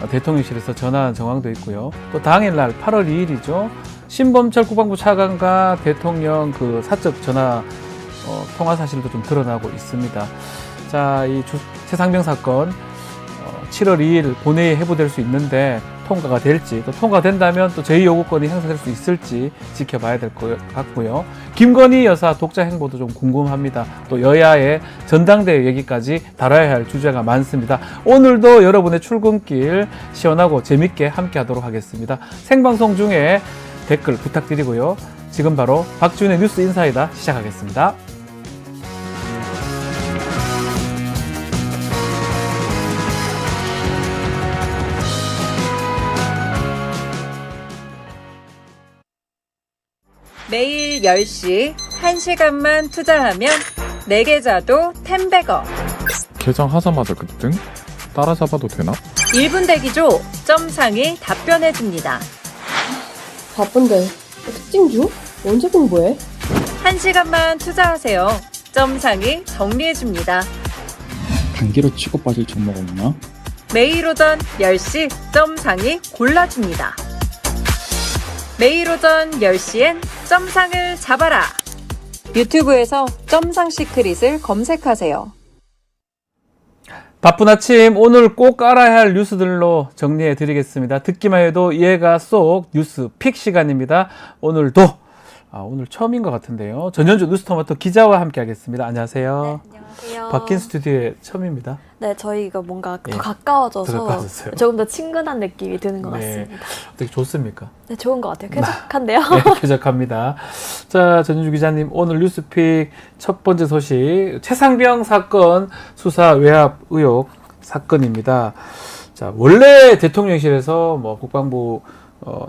대통령실에서 전화한 정황도 있고요. 또 당일날 8월 2일이죠. 신범철 국방부 차관과 대통령 그 사적 전화 통화 사실도 좀 드러나고 있습니다. 자, 이 최상병 사건 7월 2일 본회의에 회부될 수 있는데 통과가 될지, 또 통과된다면 또 제2요구권이 행사될 수 있을지 지켜봐야 될 것 같고요. 김건희 여사 독자 행보도 좀 궁금합니다. 또 여야의 전당대회 얘기까지 다뤄야 할 주제가 많습니다. 오늘도 여러분의 출근길 시원하고 재밌게 함께 하도록 하겠습니다. 생방송 중에 댓글 부탁드리고요. 지금 바로 박지훈의 뉴스 인사이다 시작하겠습니다. 매일 10시 1시간만 투자하면 내 계좌도 10배거. 개장하자마자 급등? 따라잡아도 되나? 1분 대기조 점상이 답변해줍니다. 바쁜데 특징 중? 언제 공부해? 1시간만 투자하세요. 점상이 정리해줍니다. 단기로 치고 빠질 종목 없나? 매일 오전 10시 점상이 골라줍니다. 매일 오전 10시엔 점상을 잡아라. 유튜브에서 점상 시크릿을 검색하세요. 바쁜 아침 오늘 꼭 알아야 할 뉴스들로 정리해 드리겠습니다. 듣기만 해도 이해가 쏙 뉴스 픽 시간입니다. 오늘도 오늘 처음인 것 같은데요. 전현주 뉴스토마토 기자와 함께 하겠습니다. 안녕하세요. 네, 안녕하세요. 바뀐 스튜디오에 처음입니다. 네, 저희가 뭔가 더 예, 가까워져서 더 가까워졌어요. 조금 더 친근한 느낌이 드는 것 네. 같습니다. 어떻게 좋습니까? 네, 좋은 것 같아요. 쾌적한데요. 네, 쾌적합니다. 자, 전현주 기자님, 오늘 뉴스픽 첫 번째 소식, 최상병 사건 수사 외압 의혹 사건입니다. 자, 원래 대통령실에서 뭐 국방부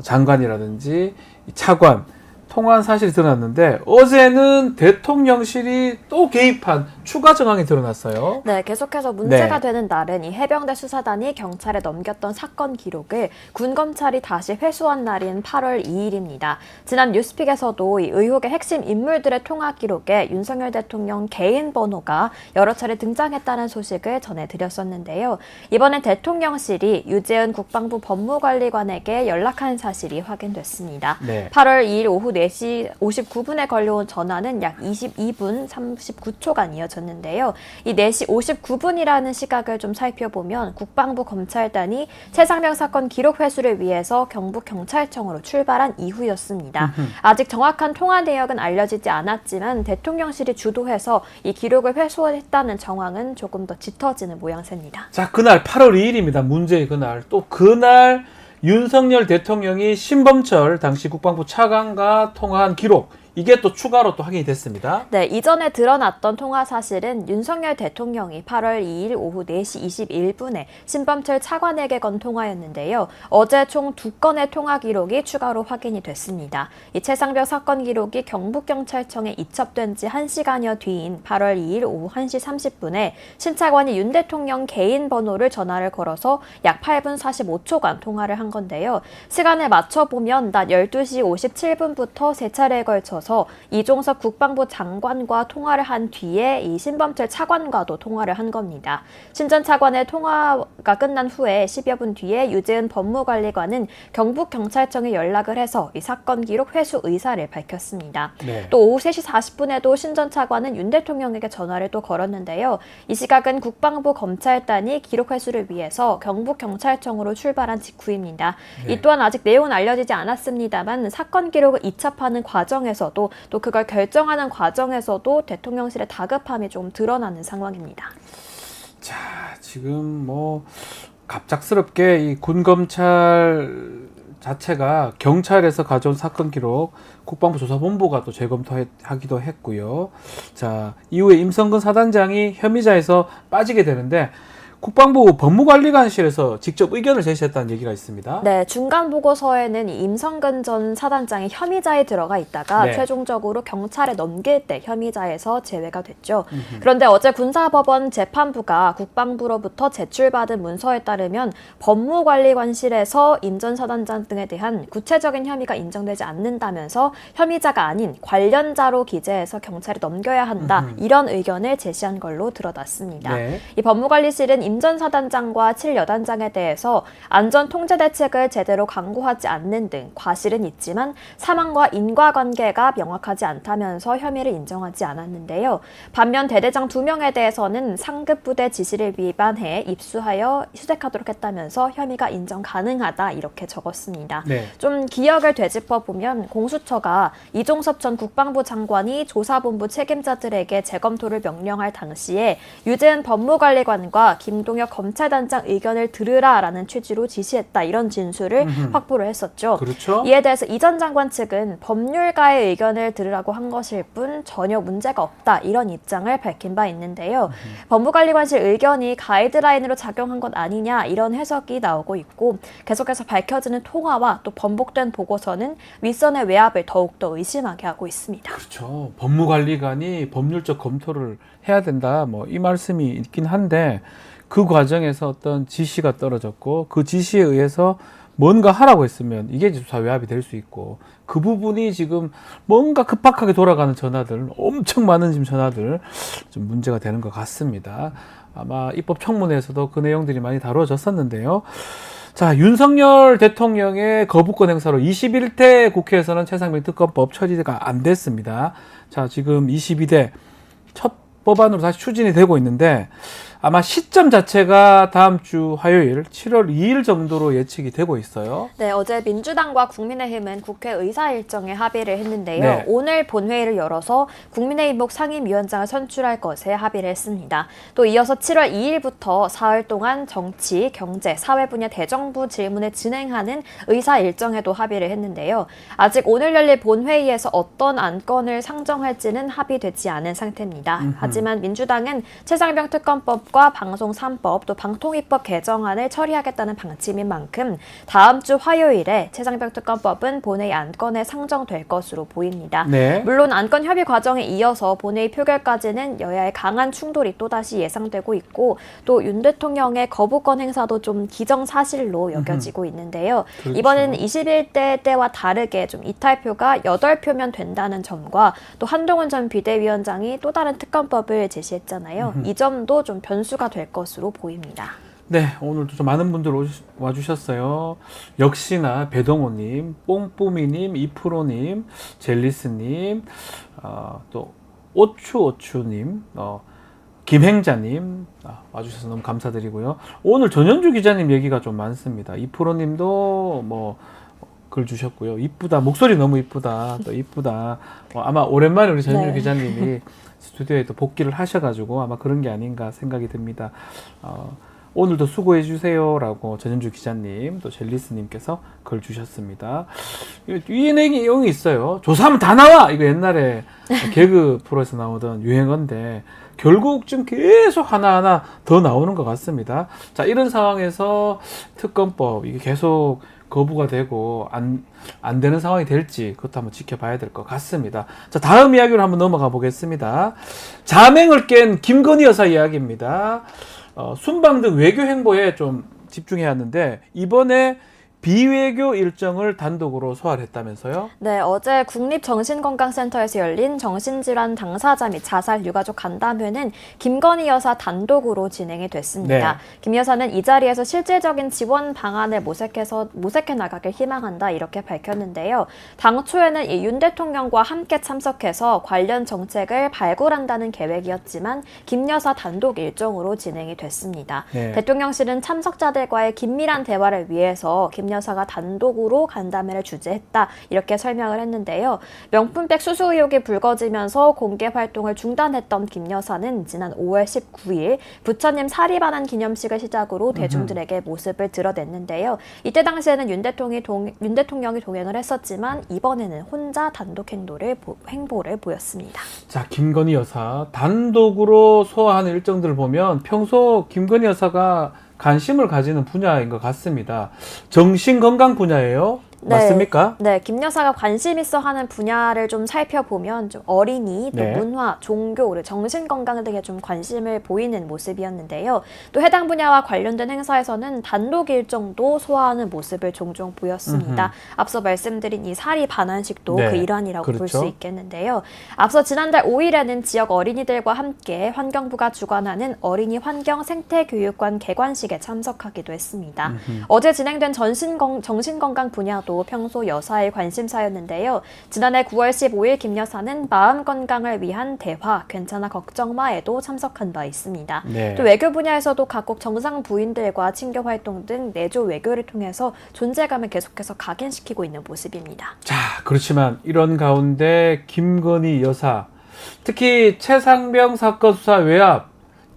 장관이라든지 차관 통화한 사실이 드러났는데 어제는 대통령실이 또 개입한 추가 정황이 드러났어요. 네, 계속해서 문제가 네. 되는 날은 이 해병대 수사단이 경찰에 넘겼던 사건 기록을 군검찰이 다시 회수한 날인 8월 2일입니다. 지난 뉴스픽에서도 이 의혹의 핵심 인물들의 통화 기록에 윤석열 대통령 개인 번호가 여러 차례 등장했다는 소식을 전해드렸었는데요. 이번엔 대통령실이 유재은 국방부 법무관리관에게 연락한 사실이 확인됐습니다. 네. 8월 2일 오후 4시 59분에 걸려온 전화는 약 22분 39초간 이어졌는데요. 이 4시 59분이라는 시각을 좀 살펴보면 국방부 검찰단이 최상병 사건 기록 회수를 위해서 경북경찰청으로 출발한 이후였습니다. 아직 정확한 통화 내역은 알려지지 않았지만 대통령실이 주도해서 이 기록을 회수했다는 정황은 조금 더 짙어지는 모양새입니다. 자, 그날 8월 2일입니다. 문제의 그날. 또 그날 윤석열 대통령이 신범철 당시 국방부 차관과 통화한 기록, 이게 또 추가로 또 확인이 됐습니다. 네, 이전에 드러났던 통화 사실은 윤석열 대통령이 8월 2일 오후 4시 21분에 신범철 차관에게 건 통화였는데요. 어제 총 2건의 통화 기록이 추가로 확인이 됐습니다. 이 최상병 사건 기록이 경북경찰청에 이첩된 지 1시간여 뒤인 8월 2일 오후 1시 30분에 신 차관이 윤 대통령 개인 번호를 전화를 걸어서 약 8분 45초간 통화를 한 건데요. 시간을 맞춰보면 낮 12시 57분부터 3차례에 걸쳐서 이종석 국방부 장관과 통화를 한 뒤에 이 신범철 차관과도 통화를 한 겁니다. 신 전 차관의 통화가 끝난 후에 10여 분 뒤에 유재은 법무관리관은 경북경찰청에 연락을 해서 이 사건 기록 회수 의사를 밝혔습니다. 네. 또 오후 3시 40분에도 신 전 차관은 윤 대통령에게 전화를 또 걸었는데요. 이 시각은 국방부 검찰단이 기록 회수를 위해서 경북경찰청으로 출발한 직후입니다. 네. 이 또한 아직 내용은 알려지지 않았습니다만 사건 기록을 이첩하는 과정에서도 또 그걸 결정하는 과정에서도 대통령실의 다급함이 좀 드러나는 상황입니다. 자, 지금 뭐 갑작스럽게 이 군검찰 자체가 경찰에서 가져온 사건 기록 국방부 조사본부가 또 재검토하기도 했고요. 자, 이후에 임성근 사단장이 혐의자에서 빠지게 되는데 국방부 법무관리관실에서 직접 의견을 제시했다는 얘기가 있습니다. 네, 중간 보고서에는 이 임성근 전 사단장이 혐의자에 들어가 있다가 네. 최종적으로 경찰에 넘길 때 혐의자에서 제외가 됐죠. 그런데 어제 군사법원 재판부가 국방부로부터 제출받은 문서에 따르면 법무관리관실에서 임 전 사단장 등에 대한 구체적인 혐의가 인정되지 않는다면서 혐의자가 아닌 관련자로 기재해서 경찰에 넘겨야 한다. 이런 의견을 제시한 걸로 드러났습니다. 네. 이 법무관리실은 임 운전사단장과 7여단장에 대해서 안전통제대책을 제대로 강구하지 않는 등 과실은 있지만 사망과 인과관계가 명확하지 않다면서 혐의를 인정하지 않았는데요. 반면 대대장 2명에 대해서는 상급 부대 지시를 위반해 입수하여 수색하도록 했다면서 혐의가 인정 가능하다 이렇게 적었습니다. 네. 좀 기억을 되짚어보면 공수처가 이종섭 전 국방부 장관이 조사본부 책임자들에게 재검토를 명령할 당시에 유재은 법무관리관과 김동혁 검찰단장 의견을 들으라라는 취지로 지시했다 이런 진술을 확보를 했었죠. 그렇죠. 이에 대해서 이 전 장관 측은 법률가의 의견을 들으라고 한 것일 뿐 전혀 문제가 없다 이런 입장을 밝힌 바 있는데요. 법무관리관실 의견이 가이드라인으로 작용한 것 아니냐 이런 해석이 나오고 있고 계속해서 밝혀지는 통화와 또 번복된 보고서는 윗선의 외압을 더욱더 의심하게 하고 있습니다. 그렇죠. 법무관리관이 법률적 검토를 해야 된다. 뭐 이 말씀이 있긴 한데 그 과정에서 어떤 지시가 떨어졌고 그 지시에 의해서 뭔가 하라고 했으면 이게 수사 외압이 될 수 있고 그 부분이 지금 뭔가 급박하게 돌아가는 전화들 엄청 많은 지금 전화들 좀 문제가 되는 것 같습니다. 아마 입법 청문회에서도 그 내용들이 많이 다뤄졌었는데요. 자, 윤석열 대통령의 거부권 행사로 21대 국회에서는 최상병 특검법 처리가 안 됐습니다. 자, 지금 22대 첫 법안으로 다시 추진이 되고 있는데 아마 시점 자체가 다음 주 화요일 7월 2일 정도로 예측이 되고 있어요. 네, 어제 민주당과 국민의힘은 국회 의사 일정에 합의를 했는데요. 네. 오늘 본회의를 열어서 국민의힘 상임위원장을 선출할 것에 합의를 했습니다. 또 이어서 7월 2일부터 사흘 동안 정치, 경제, 사회 분야 대정부 질문을 진행하는 의사 일정에도 합의를 했는데요. 아직 오늘 열릴 본회의에서 어떤 안건을 상정할지는 합의되지 않은 상태입니다. 하지만 민주당은 최상병 특검법과 방송 3법 또 방통위법 개정안을 처리하겠다는 방침인 만큼 다음 주 화요일에 최상병 특검법은 본회의 안건에 상정될 것으로 보입니다. 네. 물론 안건 협의 과정에 이어서 본회의 표결까지는 여야의 강한 충돌이 또다시 예상되고 있고 또 윤 대통령의 거부권 행사도 좀 기정사실로 여겨지고 있는데요. 그렇죠. 이번에는 21대 때와 다르게 좀 이탈표가 8표면 된다는 점과 또 한동훈 전 비대위원장이 또 다른 특검법을 제시했잖아요. 이 점도 좀 변수가 될 것으로 보입니다. 네, 오늘도 좀 많은 분들 와주셨어요. 역시나 배동호님, 뽕뿌미님, 이프로님, 젤리스님, 또 오추오추님, 김행자님 와주셔서 너무 감사드리고요. 오늘 전현주 기자님 얘기가 좀 많습니다. 이프로님도 뭐 글 주셨고요. 이쁘다, 목소리 너무 이쁘다, 또 이쁘다. 아마 오랜만에 우리 전현주 네. 기자님이 스튜디오에 또 복귀를 하셔가지고 아마 그런 게 아닌가 생각이 듭니다. 오늘도 수고해 주세요라고 전현주 기자님 또 젤리스님께서 글 주셨습니다. 이 내용이 있어요. 조사하면 다 나와. 이거 옛날에 개그 프로에서 나오던 유행어인데 결국 지금 계속 하나하나 더 나오는 것 같습니다. 자, 이런 상황에서 특검법 이게 계속 거부가 되고 안 되는 상황이 될지 그것도 한번 지켜봐야 될 것 같습니다. 자, 다음 이야기로 한번 넘어가 보겠습니다. 자맹을 깬 김건희 여사 이야기입니다. 순방 등 외교 행보에 좀 집중해야 하는데 이번에 비외교 일정을 단독으로 소화를 했다면서요? 네, 어제 국립정신건강센터에서 열린 정신질환 당사자 및 자살 유가족 간담회는 김건희 여사 단독으로 진행이 됐습니다. 네. 김 여사는 이 자리에서 실질적인 지원 방안을 모색해 나가길 희망한다 이렇게 밝혔는데요. 당초에는 이 윤 대통령과 함께 참석해서 관련 정책을 발굴한다는 계획이었지만 김 여사 단독 일정으로 진행이 됐습니다. 네. 대통령실은 참석자들과의 긴밀한 대화를 위해서 김 여사가 단독으로 간담회를 주재했다 이렇게 설명을 했는데요. 명품백 수수 의혹이 불거지면서 공개 활동을 중단했던 김 여사는 지난 5월 19일 부처님 사립하는 기념식을 시작으로 대중들에게 모습을 드러냈는데요. 이때 당시에는 윤 대통령이 동행을 했었지만 이번에는 혼자 단독 행보를 보였습니다. 자, 김건희 여사 단독으로 소화하는 일정들을 보면 평소 김건희 여사가 관심을 가지는 분야인 것 같습니다. 정신건강 분야예요. 맞습니까? 네, 김 여사가 관심 있어 하는 분야를 좀 살펴보면 좀 어린이, 또 네. 문화, 종교, 그리고 정신건강 등에 좀 관심을 보이는 모습이었는데요. 또 해당 분야와 관련된 행사에서는 단독 일정도 소화하는 모습을 종종 보였습니다. 앞서 말씀드린 이 사리 반환식도 네, 그 일환이라고 볼 그렇죠. 수 있겠는데요. 앞서 지난달 5일에는 지역 어린이들과 함께 환경부가 주관하는 어린이 환경 생태교육관 개관식에 참석하기도 했습니다. 어제 진행된 정신건강 분야도 평소 여사의 관심사였는데요. 지난해 9월 15일 김 여사는 마음 건강을 위한 대화, 괜찮아 걱정 마에도 참석한 바 있습니다. 네. 또 외교 분야에서도 각국 정상 부인들과 친교 활동 등 내조 외교를 통해서 존재감을 계속해서 각인시키고 있는 모습입니다. 자, 그렇지만 이런 가운데 김건희 여사, 특히 최상병 사건 수사 외압,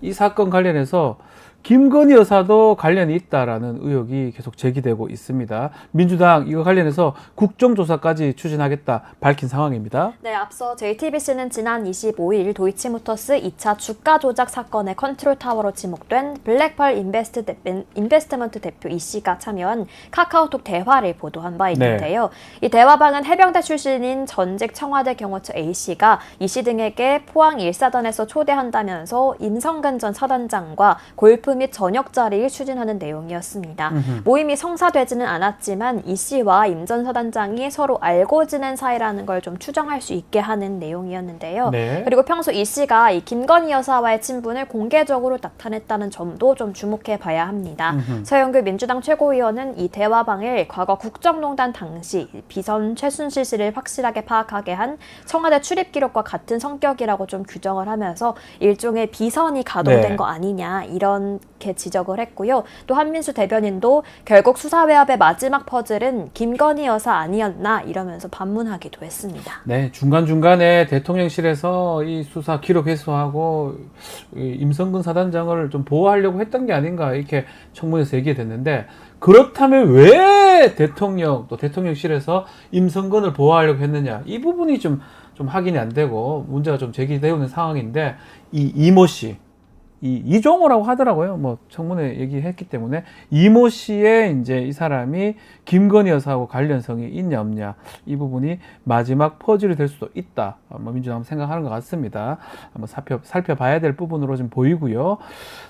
이 사건 관련해서 김건희 여사도 관련이 있다라는 의혹이 계속 제기되고 있습니다. 민주당 이거 관련해서 국정조사까지 추진하겠다 밝힌 상황입니다. 네, 앞서 JTBC는 지난 25일 도이치모터스 2차 주가 조작 사건의 컨트롤타워로 지목된 블랙펄 인베스트먼트 대표 이 씨가 참여한 카카오톡 대화를 보도한 바 있는데요. 이 대화방은 해병대 출신인 전직 청와대 경호처 A 씨가 이 씨 등에게 포항 1사단에서 초대한다면서 임성근 전 사단장과 골프 및 저녁 자리를 추진하는 내용이었습니다. 모임이 성사되지는 않았지만 이 씨와 임 전 사단장이 서로 알고 지낸 사이라는 걸 좀 추정할 수 있게 하는 내용이었는데요. 네. 그리고 평소 이 씨가 이 김건희 여사와의 친분을 공개적으로 나타냈다는 점도 좀 주목해 봐야 합니다. 서영교 민주당 최고위원은 이 대화방을 과거 국정농단 당시 비선 최순실 씨를 확실하게 파악하게 한 청와대 출입 기록과 같은 성격이라고 좀 규정을 하면서 일종의 비선이 가동된 네. 거 아니냐 이렇게 지적을 했고요. 또 한민수 대변인도 결국 수사 외압의 마지막 퍼즐은 김건희 여사 아니었나 이러면서 반문하기도 했습니다. 네, 중간중간에 대통령실에서 이 수사 기록 회수하고 이 임성근 사단장을 좀 보호하려고 했던 게 아닌가 이렇게 청문회에서 얘기됐는데, 그렇다면 왜 대통령 또 대통령실에서 임성근을 보호하려고 했느냐, 이 부분이 좀 확인이 안 되고 문제가 좀 제기되고 있는 상황인데, 이 이모 씨, 이종호라고 하더라고요. 뭐 청문회 얘기했기 때문에 이모 씨의 이제 이 사람이 김건희 여사하고 관련성이 있냐 없냐, 이 부분이 마지막 퍼즐이 될 수도 있다. 민주당 생각하는 것 같습니다. 한번 살펴봐야 될 부분으로 좀 보이고요.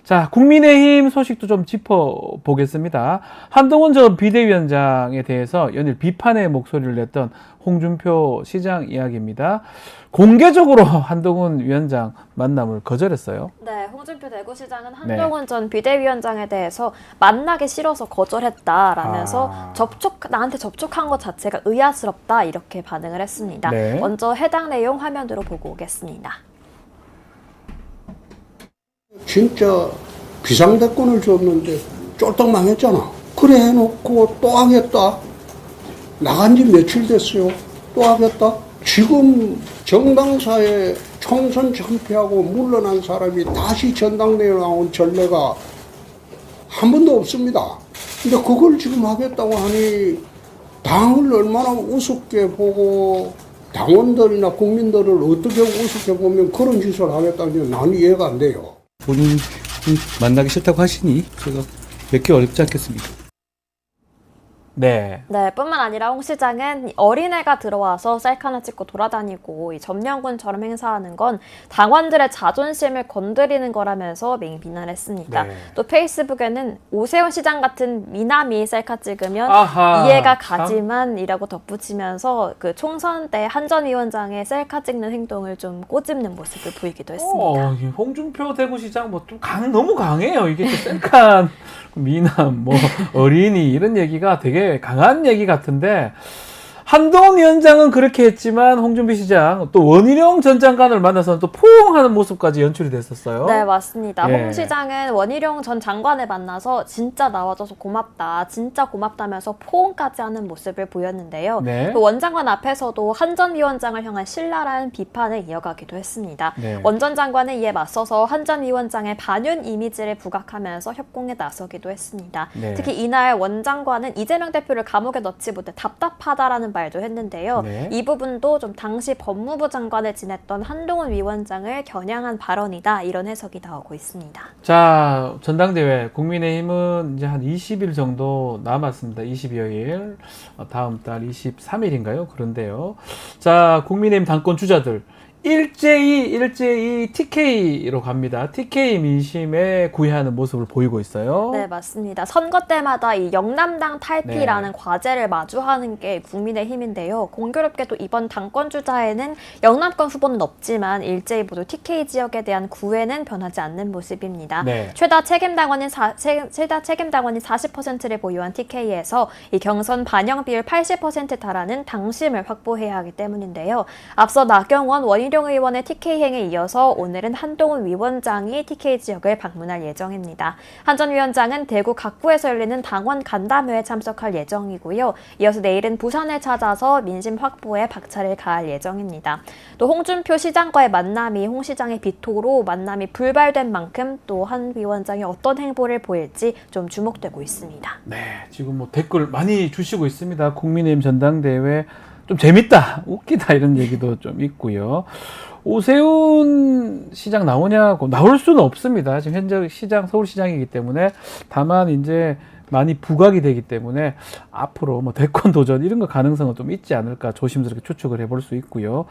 자, 국민의힘 소식도 좀 짚어보겠습니다. 한동훈 전 비대위원장에 대해서 연일 비판의 목소리를 냈던 홍준표 시장 이야기입니다. 공개적으로 한동훈 위원장 만남을 거절했어요. 네, 홍준표 대구시장은 한동훈 전 비대위원장에 대해서 만나기 싫어서 거절했다라면서 나한테 접촉한 것 자체가 의아스럽다 이렇게 반응을 했습니다. 네. 먼저 해당 내용 화면으로 보고 오겠습니다. 진짜 비상대권을 줬는데 쫄딱 망했잖아. 그래 해놓고 또 하겠다. 나간 지 며칠 됐어요. 또 하겠다. 지금 정당사에 총선 참패하고 물러난 사람이 다시 전당대회 나온 전례가 한 번도 없습니다. 근데 그걸 지금 하겠다고 하니 당을 얼마나 우습게 보고 당원들이나 국민들을 어떻게 우습게 보면 그런 짓을 하겠다는 난 이해가 안 돼요. 본인 만나기 싫다고 하시니 제가 맺기 어렵지 않겠습니까? 네. 네, 뿐만 아니라 홍 시장은 어린애가 들어와서 셀카 하나 찍고 돌아다니고 이 점령군처럼 행사하는 건 당원들의 자존심을 건드리는 거라면서 맹 비난했습니다. 네. 또 페이스북에는 오세훈 시장 같은 미남이 셀카 찍으면 아하, 이해가 참. 가지만이라고 덧붙이면서 그 총선 때 한 전 위원장의 셀카 찍는 행동을 좀 꼬집는 모습을 보이기도 했습니다. 이 홍준표 대구시장 뭐 좀 너무 강해요. 이게 또 셀카 미남, 뭐 어린이 이런 얘기가 되게 강한 얘기 같은데, 한동훈 위원장은 그렇게 했지만 홍준표 시장 또 원희룡 전 장관을 만나서 또 포옹하는 모습까지 연출이 됐었어요. 네, 맞습니다. 예. 홍 시장은 원희룡 전 장관을 만나서 진짜 나와줘서 고맙다, 진짜 고맙다면서 포옹까지 하는 모습을 보였는데요. 네. 또 원 장관 앞에서도 한 전 위원장을 향한 신랄한 비판을 이어가기도 했습니다. 네. 원 전 장관은 이에 맞서서 한 전 위원장의 반윤 이미지를 부각하면서 협공에 나서기도 했습니다. 네. 특히 이날 원 장관은 이재명 대표를 감옥에 넣지 못해 답답하다라는 말도 했는데요. 네. 이 부분도 좀 당시 법무부 장관을 지냈던 한동훈 위원장을 겨냥한 발언이다 이런 해석이 나오고 있습니다. 자, 전당대회 국민의힘은 이제 한 20일 정도 남았습니다. 20여일, 다음 달 23일인가요? 그런데요. 자, 국민의힘 당권 주자들 일제히 TK로 갑니다. TK 민심에 구애하는 모습을 보이고 있어요. 네, 맞습니다. 선거 때마다 이 영남당 탈피라는 과제를 마주하는 게 국민의힘인데요. 공교롭게도 이번 당권 주자에는 영남권 후보는 없지만 일제히 모두 TK 지역에 대한 구애는 변하지 않는 모습입니다. 네. 최다 책임 당원인 40%를 보유한 TK에서 이 경선 반영 비율 80%에 달하는 당심을 확보해야 하기 때문인데요. 앞서 나경원, 원희룡 의원의 TK 행에 이어서 오늘은 한동훈 위원장이 TK 지역을 방문할 예정입니다. 한 전 위원장은 대구 각구에서 열리는 당원 간담회에 참석할 예정이고요. 이어서 내일은 부산을 찾아서 민심 확보에 박차를 가할 예정입니다. 또 홍준표 시장과의 만남이 홍 시장의 비토로 만남이 불발된 만큼 또 한 위원장이 어떤 행보를 보일지 좀 주목되고 있습니다. 네, 지금 뭐 댓글 많이 주시고 있습니다. 국민의힘 전당대회 좀 재밌다, 웃기다 이런 얘기도 좀 있고요. 오세훈 시장 나오냐고 나올 수는 없습니다. 지금 현재 시장 서울시장이기 때문에 다만 이제 많이 부각이 되기 때문에 앞으로 뭐 대권 도전 이런 거 가능성은 좀 있지 않을까 조심스럽게 추측을 해볼 수 있고요.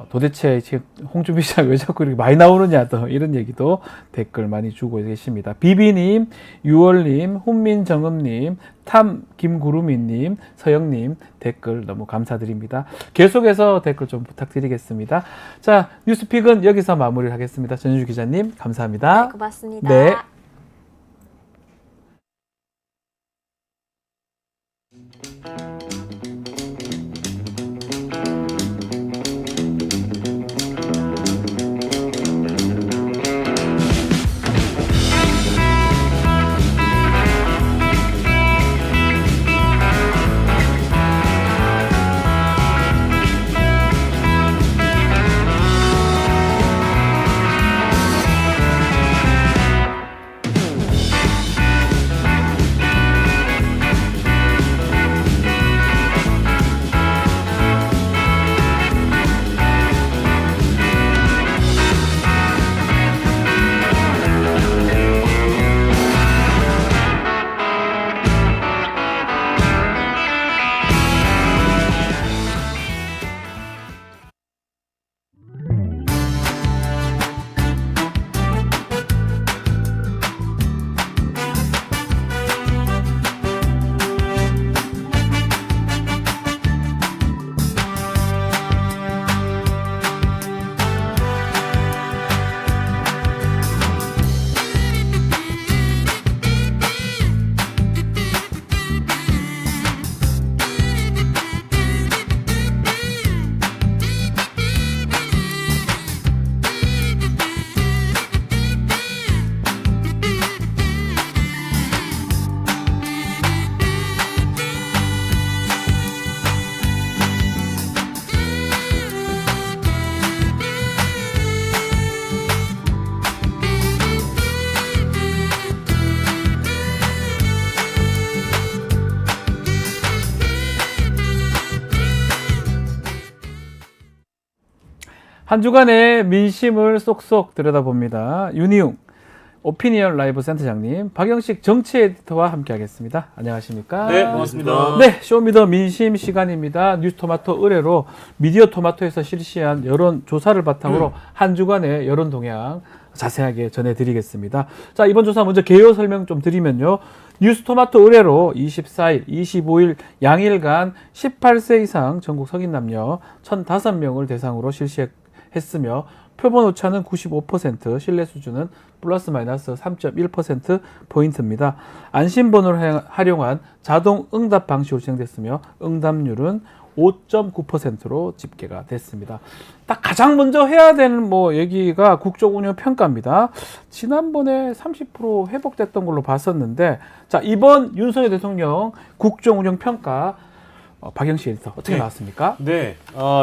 도대체 지금 홍준표 시장 왜 자꾸 이렇게 많이 나오느냐 또 이런 얘기도 댓글 많이 주고 계십니다. 비비님, 유월님, 훈민정음님, 탐 김구루미님, 서영님 댓글 너무 감사드립니다. 계속해서 댓글 좀 부탁드리겠습니다. 자, 뉴스픽은 여기서 마무리를 하겠습니다. 전현주 기자님 감사합니다. 네, 고맙습니다. 네. 한 주간의 민심을 쏙쏙 들여다봅니다. 윤희웅 오피니언 라이브 센터장님, 박영식 정치 에디터와 함께하겠습니다. 안녕하십니까? 네, 반갑습니다. 네, 쇼미더 민심 시간입니다. 뉴스토마토 의뢰로 미디어 토마토에서 실시한 여론 조사를 바탕으로 한 주간의 여론 동향 자세하게 전해드리겠습니다. 자, 이번 조사 먼저 개요 설명 좀 드리면요. 뉴스토마토 의뢰로 24일, 25일 양일간 18세 이상 전국 성인 남녀 1,005명을 대상으로 실시했으며 표본 오차는 95%, 신뢰 수준은 플러스 마이너스 3.1%포인트입니다. 안심번호를 활용한 자동 응답 방식으로 진행됐으며 응답률은 5.9%로 집계가 됐습니다. 딱 가장 먼저 해야 되는 얘기가 국정운영 평가입니다. 지난번에 30% 회복됐던 걸로 봤었는데, 자, 이번 윤석열 대통령 국정운영 평가 박영식 에디터 어떻게 네. 나왔습니까? 네,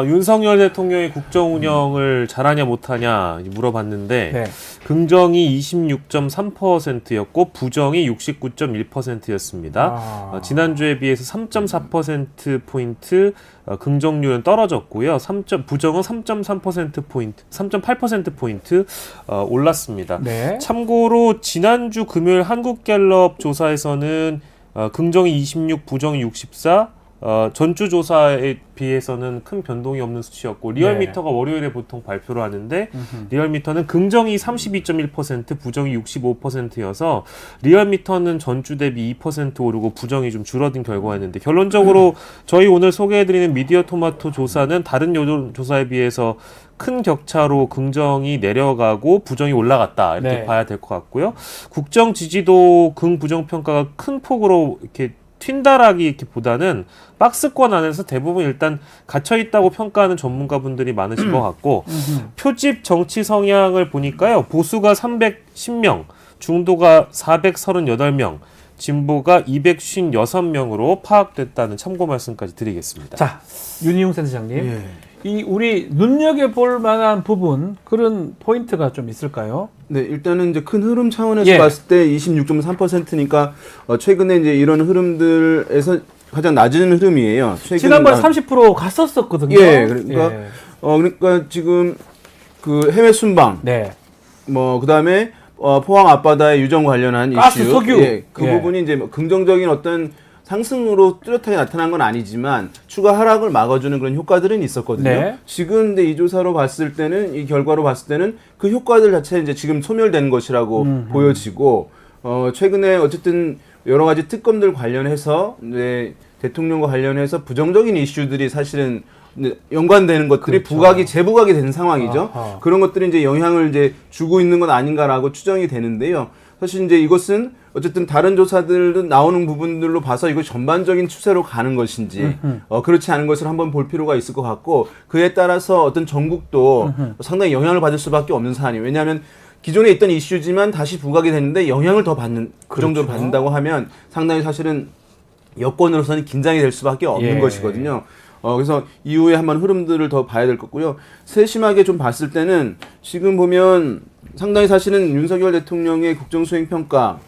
윤석열 대통령이 국정 운영을 잘하냐 못하냐 물어봤는데 네. 긍정이 26.3%였고 부정이 69.1%였습니다. 지난주에 비해서 3.4%포인트 긍정률은 떨어졌고요. 부정은 3.3%포인트, 3.8%포인트 올랐습니다. 네. 참고로 지난주 금요일 한국갤럽 조사에서는 긍정이 26, 부정이 64, 전주 조사에 비해서는 큰 변동이 없는 수치였고 리얼미터가 월요일에 보통 발표를 하는데 리얼미터는 긍정이 32.1%, 부정이 65%여서 리얼미터는 전주 대비 2% 오르고 부정이 좀 줄어든 결과였는데 결론적으로 저희 오늘 소개해드리는 미디어 토마토 조사는 다른 여론조사에 비해서 큰 격차로 긍정이 내려가고 부정이 올라갔다 이렇게 네. 봐야 될 것 같고요. 국정 지지도 긍부정 평가가 큰 폭으로 이렇게 튄다라기보다는 박스권 안에서 대부분 일단 갇혀 있다고 평가하는 전문가분들이 많으신 것 같고 표집 정치 성향을 보니까요. 보수가 310명, 중도가 438명, 진보가 256명으로 파악됐다는 참고 말씀까지 드리겠습니다. 자, 윤희용 센터장님. 예. 이 우리 눈여겨볼 만한 부분 그런 포인트가 좀 있을까요? 네, 일단은 이제 큰 흐름 차원에서 예. 봤을 때 26.3%니까 최근에 이제 이런 흐름들에서 가장 낮은 흐름이에요. 지난번 30% 갔었었거든요. 예, 그러니까 예. 그러니까 지금 그 해외 순방, 네. 뭐 그다음에 포항 앞바다의 유정 관련한 가스, 이슈, 석유. 예, 그 예. 부분이 이제 긍정적인 어떤 상승으로 뚜렷하게 나타난 건 아니지만 추가 하락을 막아주는 그런 효과들은 있었거든요. 네. 지금 근데 이 조사로 봤을 때는 이 결과로 봤을 때는 그 효과들 자체 이제 지금 소멸된 것이라고 보여지고 최근에 어쨌든 여러 가지 특검들 관련해서 이제 대통령과 관련해서 부정적인 이슈들이 사실은 연관되는 것들이 그렇죠. 재부각이 된 상황이죠. 아하. 그런 것들이 이제 영향을 이제 주고 있는 건 아닌가라고 추정이 되는데요. 사실 이제 이것은 어쨌든 다른 조사들도 나오는 부분들로 봐서 이거 전반적인 추세로 가는 것인지 그렇지 않은 것을 한번 볼 필요가 있을 것 같고 그에 따라서 어떤 전국도 상당히 영향을 받을 수밖에 없는 사안이에요. 왜냐하면 기존에 있던 이슈지만 다시 부각이 되는데 영향을 더 받는 그 정도로 그렇죠. 받는다고 하면 상당히 사실은 여권으로서는 긴장이 될 수밖에 없는 예. 것이거든요. 그래서 이후에 한번 흐름들을 더 봐야 될 것 같고요. 세심하게 좀 봤을 때는 지금 보면 상당히 사실은 윤석열 대통령의 국정수행평가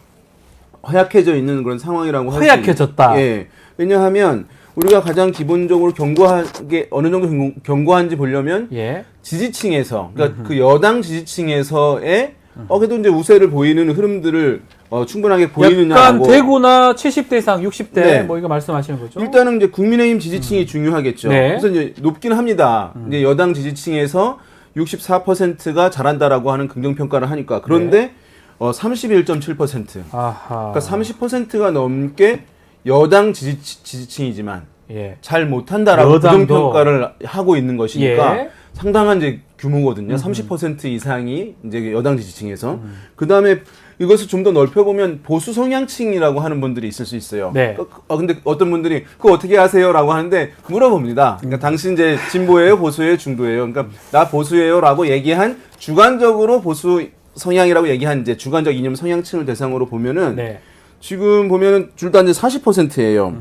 허약해져 있는 그런 상황이라고 할 수 허약해졌다. 예. 왜냐하면 우리가 가장 기본적으로 견고하게 어느 정도 견고한지 보려면 예. 지지층에서 그러니까 그 여당 지지층에서의 그래도 이제 우세를 보이는 흐름들을 충분하게 약간 보이느냐고. 대구나 70대 이상, 60대 네. 뭐 이거 말씀하시는 거죠? 일단은 이제 국민의힘 지지층이 중요하겠죠. 네. 그래서 이제 높긴 합니다. 이제 여당 지지층에서 64%가 잘한다라고 하는 긍정평가를 하니까. 그런데 31.7%. 아하. 그러니까 30%가 넘게 여당 지지층이지만 예. 잘 못한다라고 여당도. 부정평가를 하고 있는 것이니까 예. 상당한 이제 규모거든요. 30% 이상이 이제 여당 지지층에서. 그 다음에 이것을 좀 더 넓혀보면 보수 성향층이라고 하는 분들이 있을 수 있어요. 네. 근데 어떤 분들이 그거 어떻게 하세요? 라고 하는데 물어봅니다. 그러니까 당신 이제 진보예요? 보수예요? 중도예요? 그러니까 나 보수예요? 라고 얘기한 주관적으로 보수 성향이라고 얘기한 이제 주관적 이념 성향층을 대상으로 보면은 네. 지금 보면은 둘 다 이제 40%예요.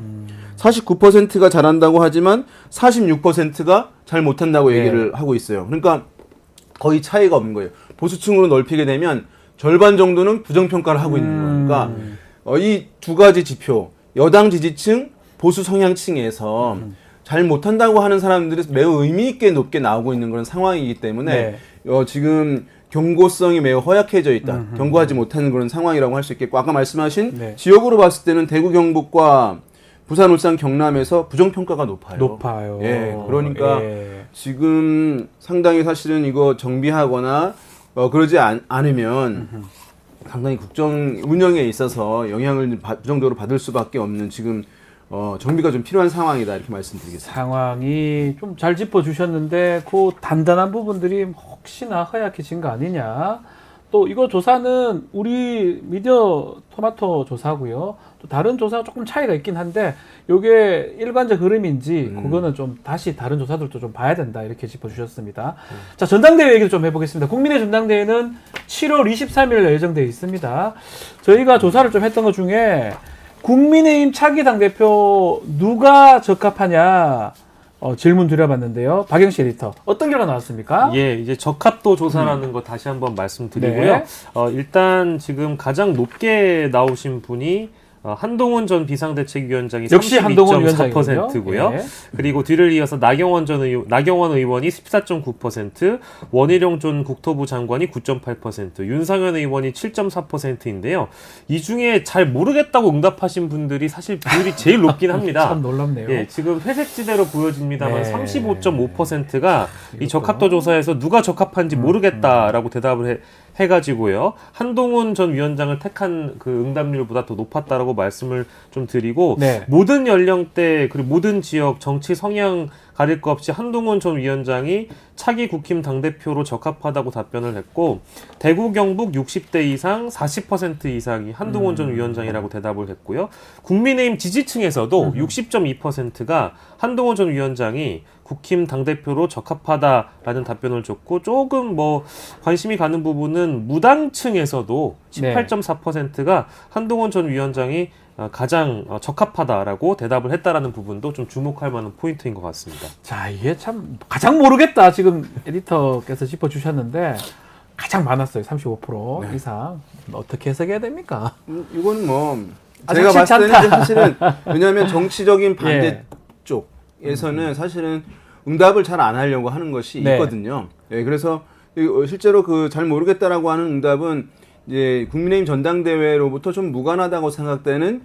49%가 잘한다고 하지만 46%가 잘 못한다고 얘기를 하고 있어요. 그러니까 거의 차이가 없는 거예요. 보수층으로 넓히게 되면 절반 정도는 부정평가를 하고 있는 거니까 이 두 가지 지표, 여당 지지층, 보수 성향층에서 잘 못한다고 하는 사람들이 매우 의미 있게 높게 나오고 있는 그런 상황이기 때문에 지금 경고성이 매우 허약해져 있다. 경고하지 못하는 그런 상황이라고 할 수 있겠고 아까 말씀하신 네. 지역으로 봤을 때는 대구, 경북과 부산, 울산, 경남에서 부정평가가 높아요. 높아요. 예, 그러니까 예. 지금 상당히 사실은 이거 정비하거나 그러지 않으면 상당히 국정 운영에 있어서 영향을 부정적으로 받을 수밖에 없는 지금 정비가 좀 필요한 상황이다 이렇게 말씀드리겠습니다. 상황이 좀 잘 짚어주셨는데 그 단단한 부분들이 혹시나 허약해진 거 아니냐. 또 이거 조사는 우리 미디어 토마토 조사고요. 또 다른 조사가 조금 차이가 있긴 한데 이게 일관적 흐름인지 그거는 좀 다시 다른 조사들도 좀 봐야 된다 이렇게 짚어주셨습니다. 자, 전당대회 얘기를 좀 해보겠습니다. 국민의 전당대회는 7월 23일 예정되어 있습니다. 저희가 조사를 좀 했던 것 중에 국민의힘 차기 당대표 누가 적합하냐 질문 드려봤는데요. 박영시 에디터 어떤 결과 나왔습니까? 예, 이제 적합도 조사라는 거 다시 한번 말씀드리고요. 네. 일단 지금 가장 높게 나오신 분이 한동훈 전 비상대책위원장이 역시 한동훈 위원장이고요. 32.4%고요. 예. 그리고 뒤를 이어서 나경원 의원이 14.9%, 원희룡 전 국토부 장관이 9.8%, 윤상현 의원이 7.4%인데요. 이 중에 잘 모르겠다고 응답하신 분들이 사실 비율이 제일 높긴 합니다. 참 놀랍네요. 예, 지금 회색지대로 보여집니다만 네. 35.5%가 이 적합도 조사에서 누가 적합한지 모르겠다라고 대답을 해가지고요. 한동훈 전 위원장을 택한 그 응답률보다 더 높았다라고 말씀을 좀 드리고 네. 모든 연령대 그리고 모든 지역 정치 성향 가릴 것 없이 한동훈 전 위원장이 차기 국힘 당대표로 적합하다고 답변을 했고 대구 경북 60대 이상 40% 이상이 한동훈 전 위원장이라고 대답을 했고요. 국민의힘 지지층에서도 60.2%가 한동훈 전 위원장이 국힘 당대표로 적합하다라는 답변을 줬고 조금 뭐 관심이 가는 부분은 무당층에서도 18.4%가 한동훈 전 위원장이 가장 적합하다라고 대답을 했다라는 부분도 좀 주목할 만한 포인트인 것 같습니다. 자, 이게 참 가장 모르겠다 지금 에디터께서 짚어주셨는데 가장 많았어요. 35% 이상. 어떻게 해석해야 됩니까? 이거는 뭐 아주 제가 봤을 때는 않다. 사실은 왜냐하면 정치적인 반대 예. 쪽에서는 사실은 응답을 잘 안 하려고 하는 것이 네. 있거든요. 예, 그래서 실제로 그 잘 모르겠다라고 하는 응답은 이제 국민의힘 전당대회로부터 좀 무관하다고 생각되는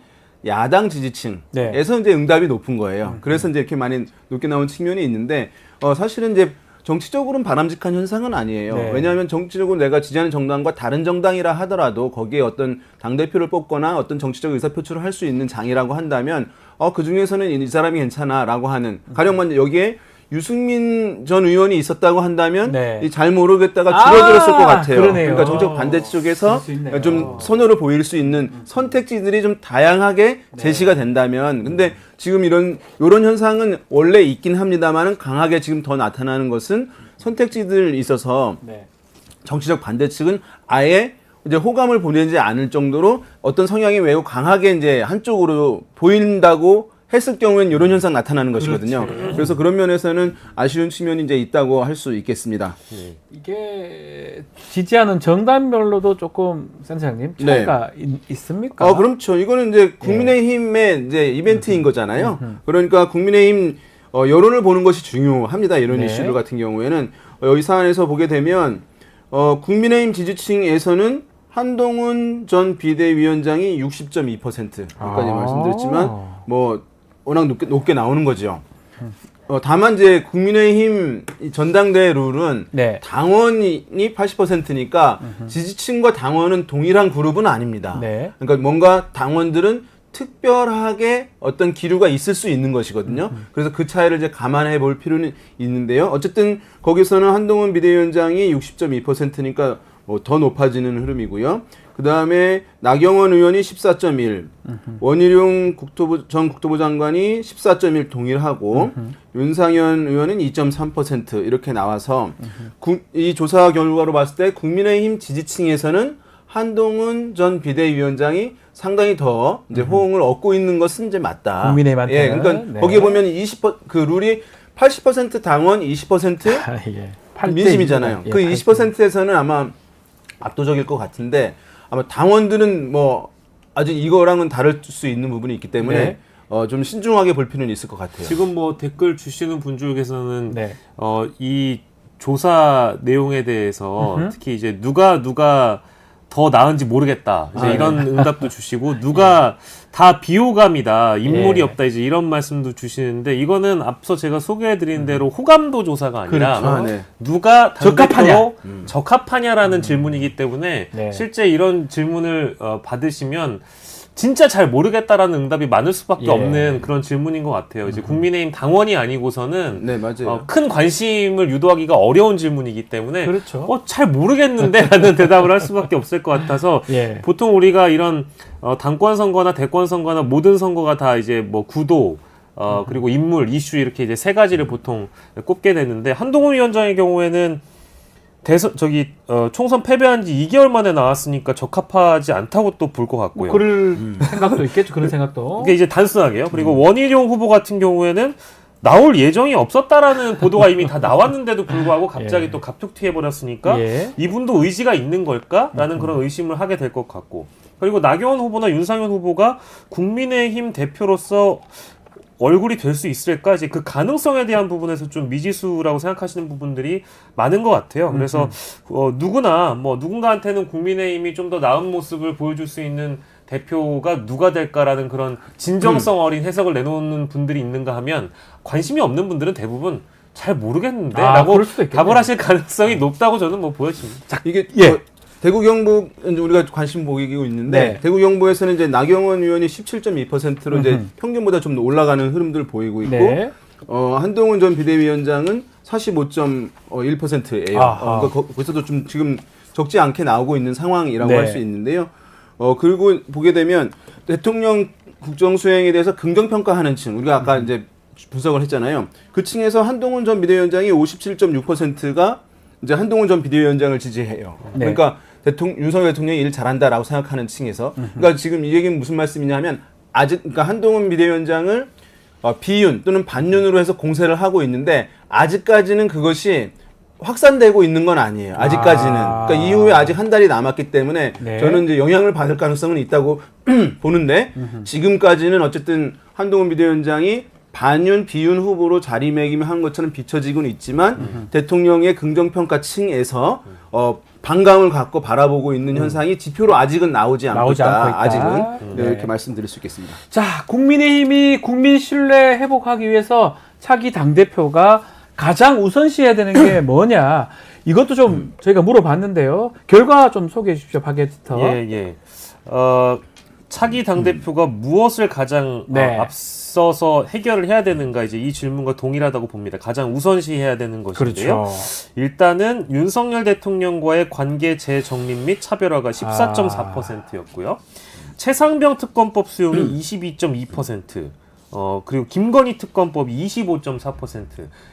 야당 지지층에서 네. 이제 응답이 높은 거예요. 그래서 이제 이렇게 많이 높게 나온 측면이 있는데 사실은 이제 정치적으로는 바람직한 현상은 아니에요. 네. 왜냐하면 정치적으로 내가 지지하는 정당과 다른 정당이라 하더라도 거기에 어떤 당대표를 뽑거나 어떤 정치적 의사표출을 할 수 있는 장이라고 한다면 그 중에서는 이 사람이 괜찮아라고 하는 가령 여기에 유승민 전 의원이 있었다고 한다면 네. 잘 모르겠다가 줄어들었을 것 같아요. 그러네요. 그러니까 정책 반대 쪽에서 그럴 수 있네요. 좀 선호를 보일 수 있는 선택지들이 좀 다양하게 제시가 된다면 근데 지금 이런 현상은 원래 있긴 합니다만은 강하게 지금 더 나타나는 것은 선택지들이 있어서 네. 정치적 반대 측은 아예 이제 호감을 보내지 않을 정도로 어떤 성향이 매우 강하게 이제 한쪽으로 보인다고 했을 경우에는 이런 현상 나타나는 것이거든요. 그래서 그런 면에서는 아쉬운 측면이 이제 있다고 할 수 있겠습니다. 이게 지지하는 정당별로도 조금 센터장님 차이가 있습니까? 그렇죠. 이거는 이제 국민의힘의 이제 이벤트인 거잖아요. 그러니까 국민의힘 여론을 보는 것이 중요합니다. 이런 네. 이슈들 같은 경우에는 여기 사안에서 보게 되면 국민의힘 지지층에서는 한동훈 전 비대위원장이 60.2%까지 말씀드렸지만 뭐 워낙 높게 나오는 거죠. 다만 이제 국민의힘 전당대회 룰은 네. 당원이 80%니까 지지층과 당원은 동일한 그룹은 아닙니다. 네. 그러니까 뭔가 당원들은 특별하게 어떤 기류가 있을 수 있는 것이거든요. 그래서 그 차이를 이제 감안해 볼 필요는 있는데요. 어쨌든 거기서는 한동훈 비대위원장이 60.2%니까 뭐 더 높아지는 흐름이고요. 그 다음에 나경원 의원이 14.1, 원희룡 전 국토부 장관이 14.1 동일하고 윤상현 의원은 2.3% 이렇게 나와서 이 조사 결과로 봤을 때 국민의힘 지지층에서는 한동훈 전 비대위원장이 상당히 더 이제 호응을 얻고 있는 것은 이제 맞다. 국민의힘한테는. 예, 그러니까 네. 거기에 보면 그 룰이 80% 당원, 20% 예. 민심이잖아요. 예, 그 8대. 20%에서는 아마 압도적일 것 같은데 아마 당원들은 뭐 아직 이거랑은 다를 수 있는 부분이 있기 때문에 네. 좀 신중하게 볼 필요는 있을 것 같아요. 지금 뭐 댓글 주시는 분 중에서는 네. 이 조사 내용에 대해서 특히 이제 누가 더 나은지 모르겠다. 이제 이런 응답도 주시고 누가 다 비호감이다. 인물이 예. 없다. 이제 이런 말씀도 주시는데 이거는 앞서 제가 소개해드린 대로 호감도 조사가 아니라 그렇죠. 네. 누가 적합하냐? 당대표로 적합하냐라는 질문이기 때문에 네. 실제 이런 질문을 받으시면 진짜 잘 모르겠다라는 응답이 많을 수밖에 예. 없는 그런 질문인 것 같아요. 이제 국민의힘 당원이 아니고서는 네, 맞아요. 큰 관심을 유도하기가 어려운 질문이기 때문에 그렇죠. 잘 모르겠는데 라는 대답을 할 수밖에 없을 것 같아서 예. 보통 우리가 이런 당권 선거나 대권 선거나 모든 선거가 다 이제 뭐 구도 그리고 인물, 이슈 이렇게 이제 세 가지를 보통 꼽게 되는데 한동훈 위원장의 경우에는 총선 패배한 지 2개월 만에 나왔으니까 적합하지 않다고 또 볼 것 같고요. 뭐 그럴 생각도 있겠죠. 그런 생각도. 이게 이제 단순하게요. 그리고 원희룡 후보 같은 경우에는 나올 예정이 없었다라는 보도가 이미 다 나왔는데도 불구하고 갑자기 예. 또 갑툭튀해버렸으니까 예. 이분도 의지가 있는 걸까라는 그런 의심을 하게 될 것 같고, 그리고 나경원 후보나 윤상현 후보가 국민의힘 대표로서 얼굴이 될 수 있을까, 이제 그 가능성에 대한 부분에서 좀 미지수라고 생각하시는 부분들이 많은 것 같아요. 그래서 누구나 뭐 누군가한테는 국민의힘이 좀 더 나은 모습을 보여줄 수 있는 대표가 누가 될까라는 그런 진정성 어린 해석을 내놓는 분들이 있는가 하면 관심이 없는 분들은 대부분 잘 모르겠는데 라고 그럴 수도 있겠네요. 답을 하실 가능성이 높다고 저는 뭐 보여집니다. 이게 예. 대구 경북 이제 우리가 관심 보이고 있는데 네. 대구 경북에서는 이제 나경원 의원이 17.2%로 이제 음흠. 평균보다 좀 올라가는 흐름들 보이고 있고 네. 한동훈 전 비대위원장은 45.1%예요. 아하. 그러니까 거기서도 좀 지금 적지 않게 나오고 있는 상황이라고 네. 할 수 있는데요. 그리고 보게 되면 대통령 국정 수행에 대해서 긍정 평가하는 층, 우리가 아까 이제 분석을 했잖아요. 그 층에서 한동훈 전 비대위원장이 57.6%가 이제 한동훈 전 비대위원장을 지지해요. 네. 그러니까 윤석열 대통령이 일 잘한다라고 생각하는 층에서. 그러니까 지금 이 얘기는 무슨 말씀이냐면 그러니까 한동훈 비대위원장을 비윤 또는 반윤으로 해서 공세를 하고 있는데 아직까지는 그것이 확산되고 있는 건 아니에요. 아직까지는. 그러니까 이후에 아직 한 달이 남았기 때문에 네. 저는 이제 영향을 받을 가능성은 있다고 보는데 지금까지는 어쨌든 한동훈 비대위원장이 반윤, 비윤 후보로 자리매김한 것처럼 비춰지고는 있지만 대통령의 긍정평가층에서 반감을 갖고 바라보고 있는 현상이 지표로 아직은 나오지 않고 나오지 있다. 않고 있다. 아직은 네. 이렇게 말씀드릴 수 있겠습니다. 자, 국민의힘이 국민 신뢰 회복하기 위해서 차기 당대표가 가장 우선시해야 되는 게 뭐냐. 이것도 좀 저희가 물어봤는데요. 결과 좀 소개해 주십시오, 박에디터. 예. 차기 당대표가 무엇을 가장 네. 앞서서 해결을 해야 되는가, 이제 이 질문과 동일하다고 봅니다. 가장 우선시해야 되는 것인데요. 그렇죠. 일단은 윤석열 대통령과의 관계 재정립 및 차별화가 14.4%였고요. 최상병 특검법 수용이 22.2%, 그리고 김건희 특검법이 25.4%,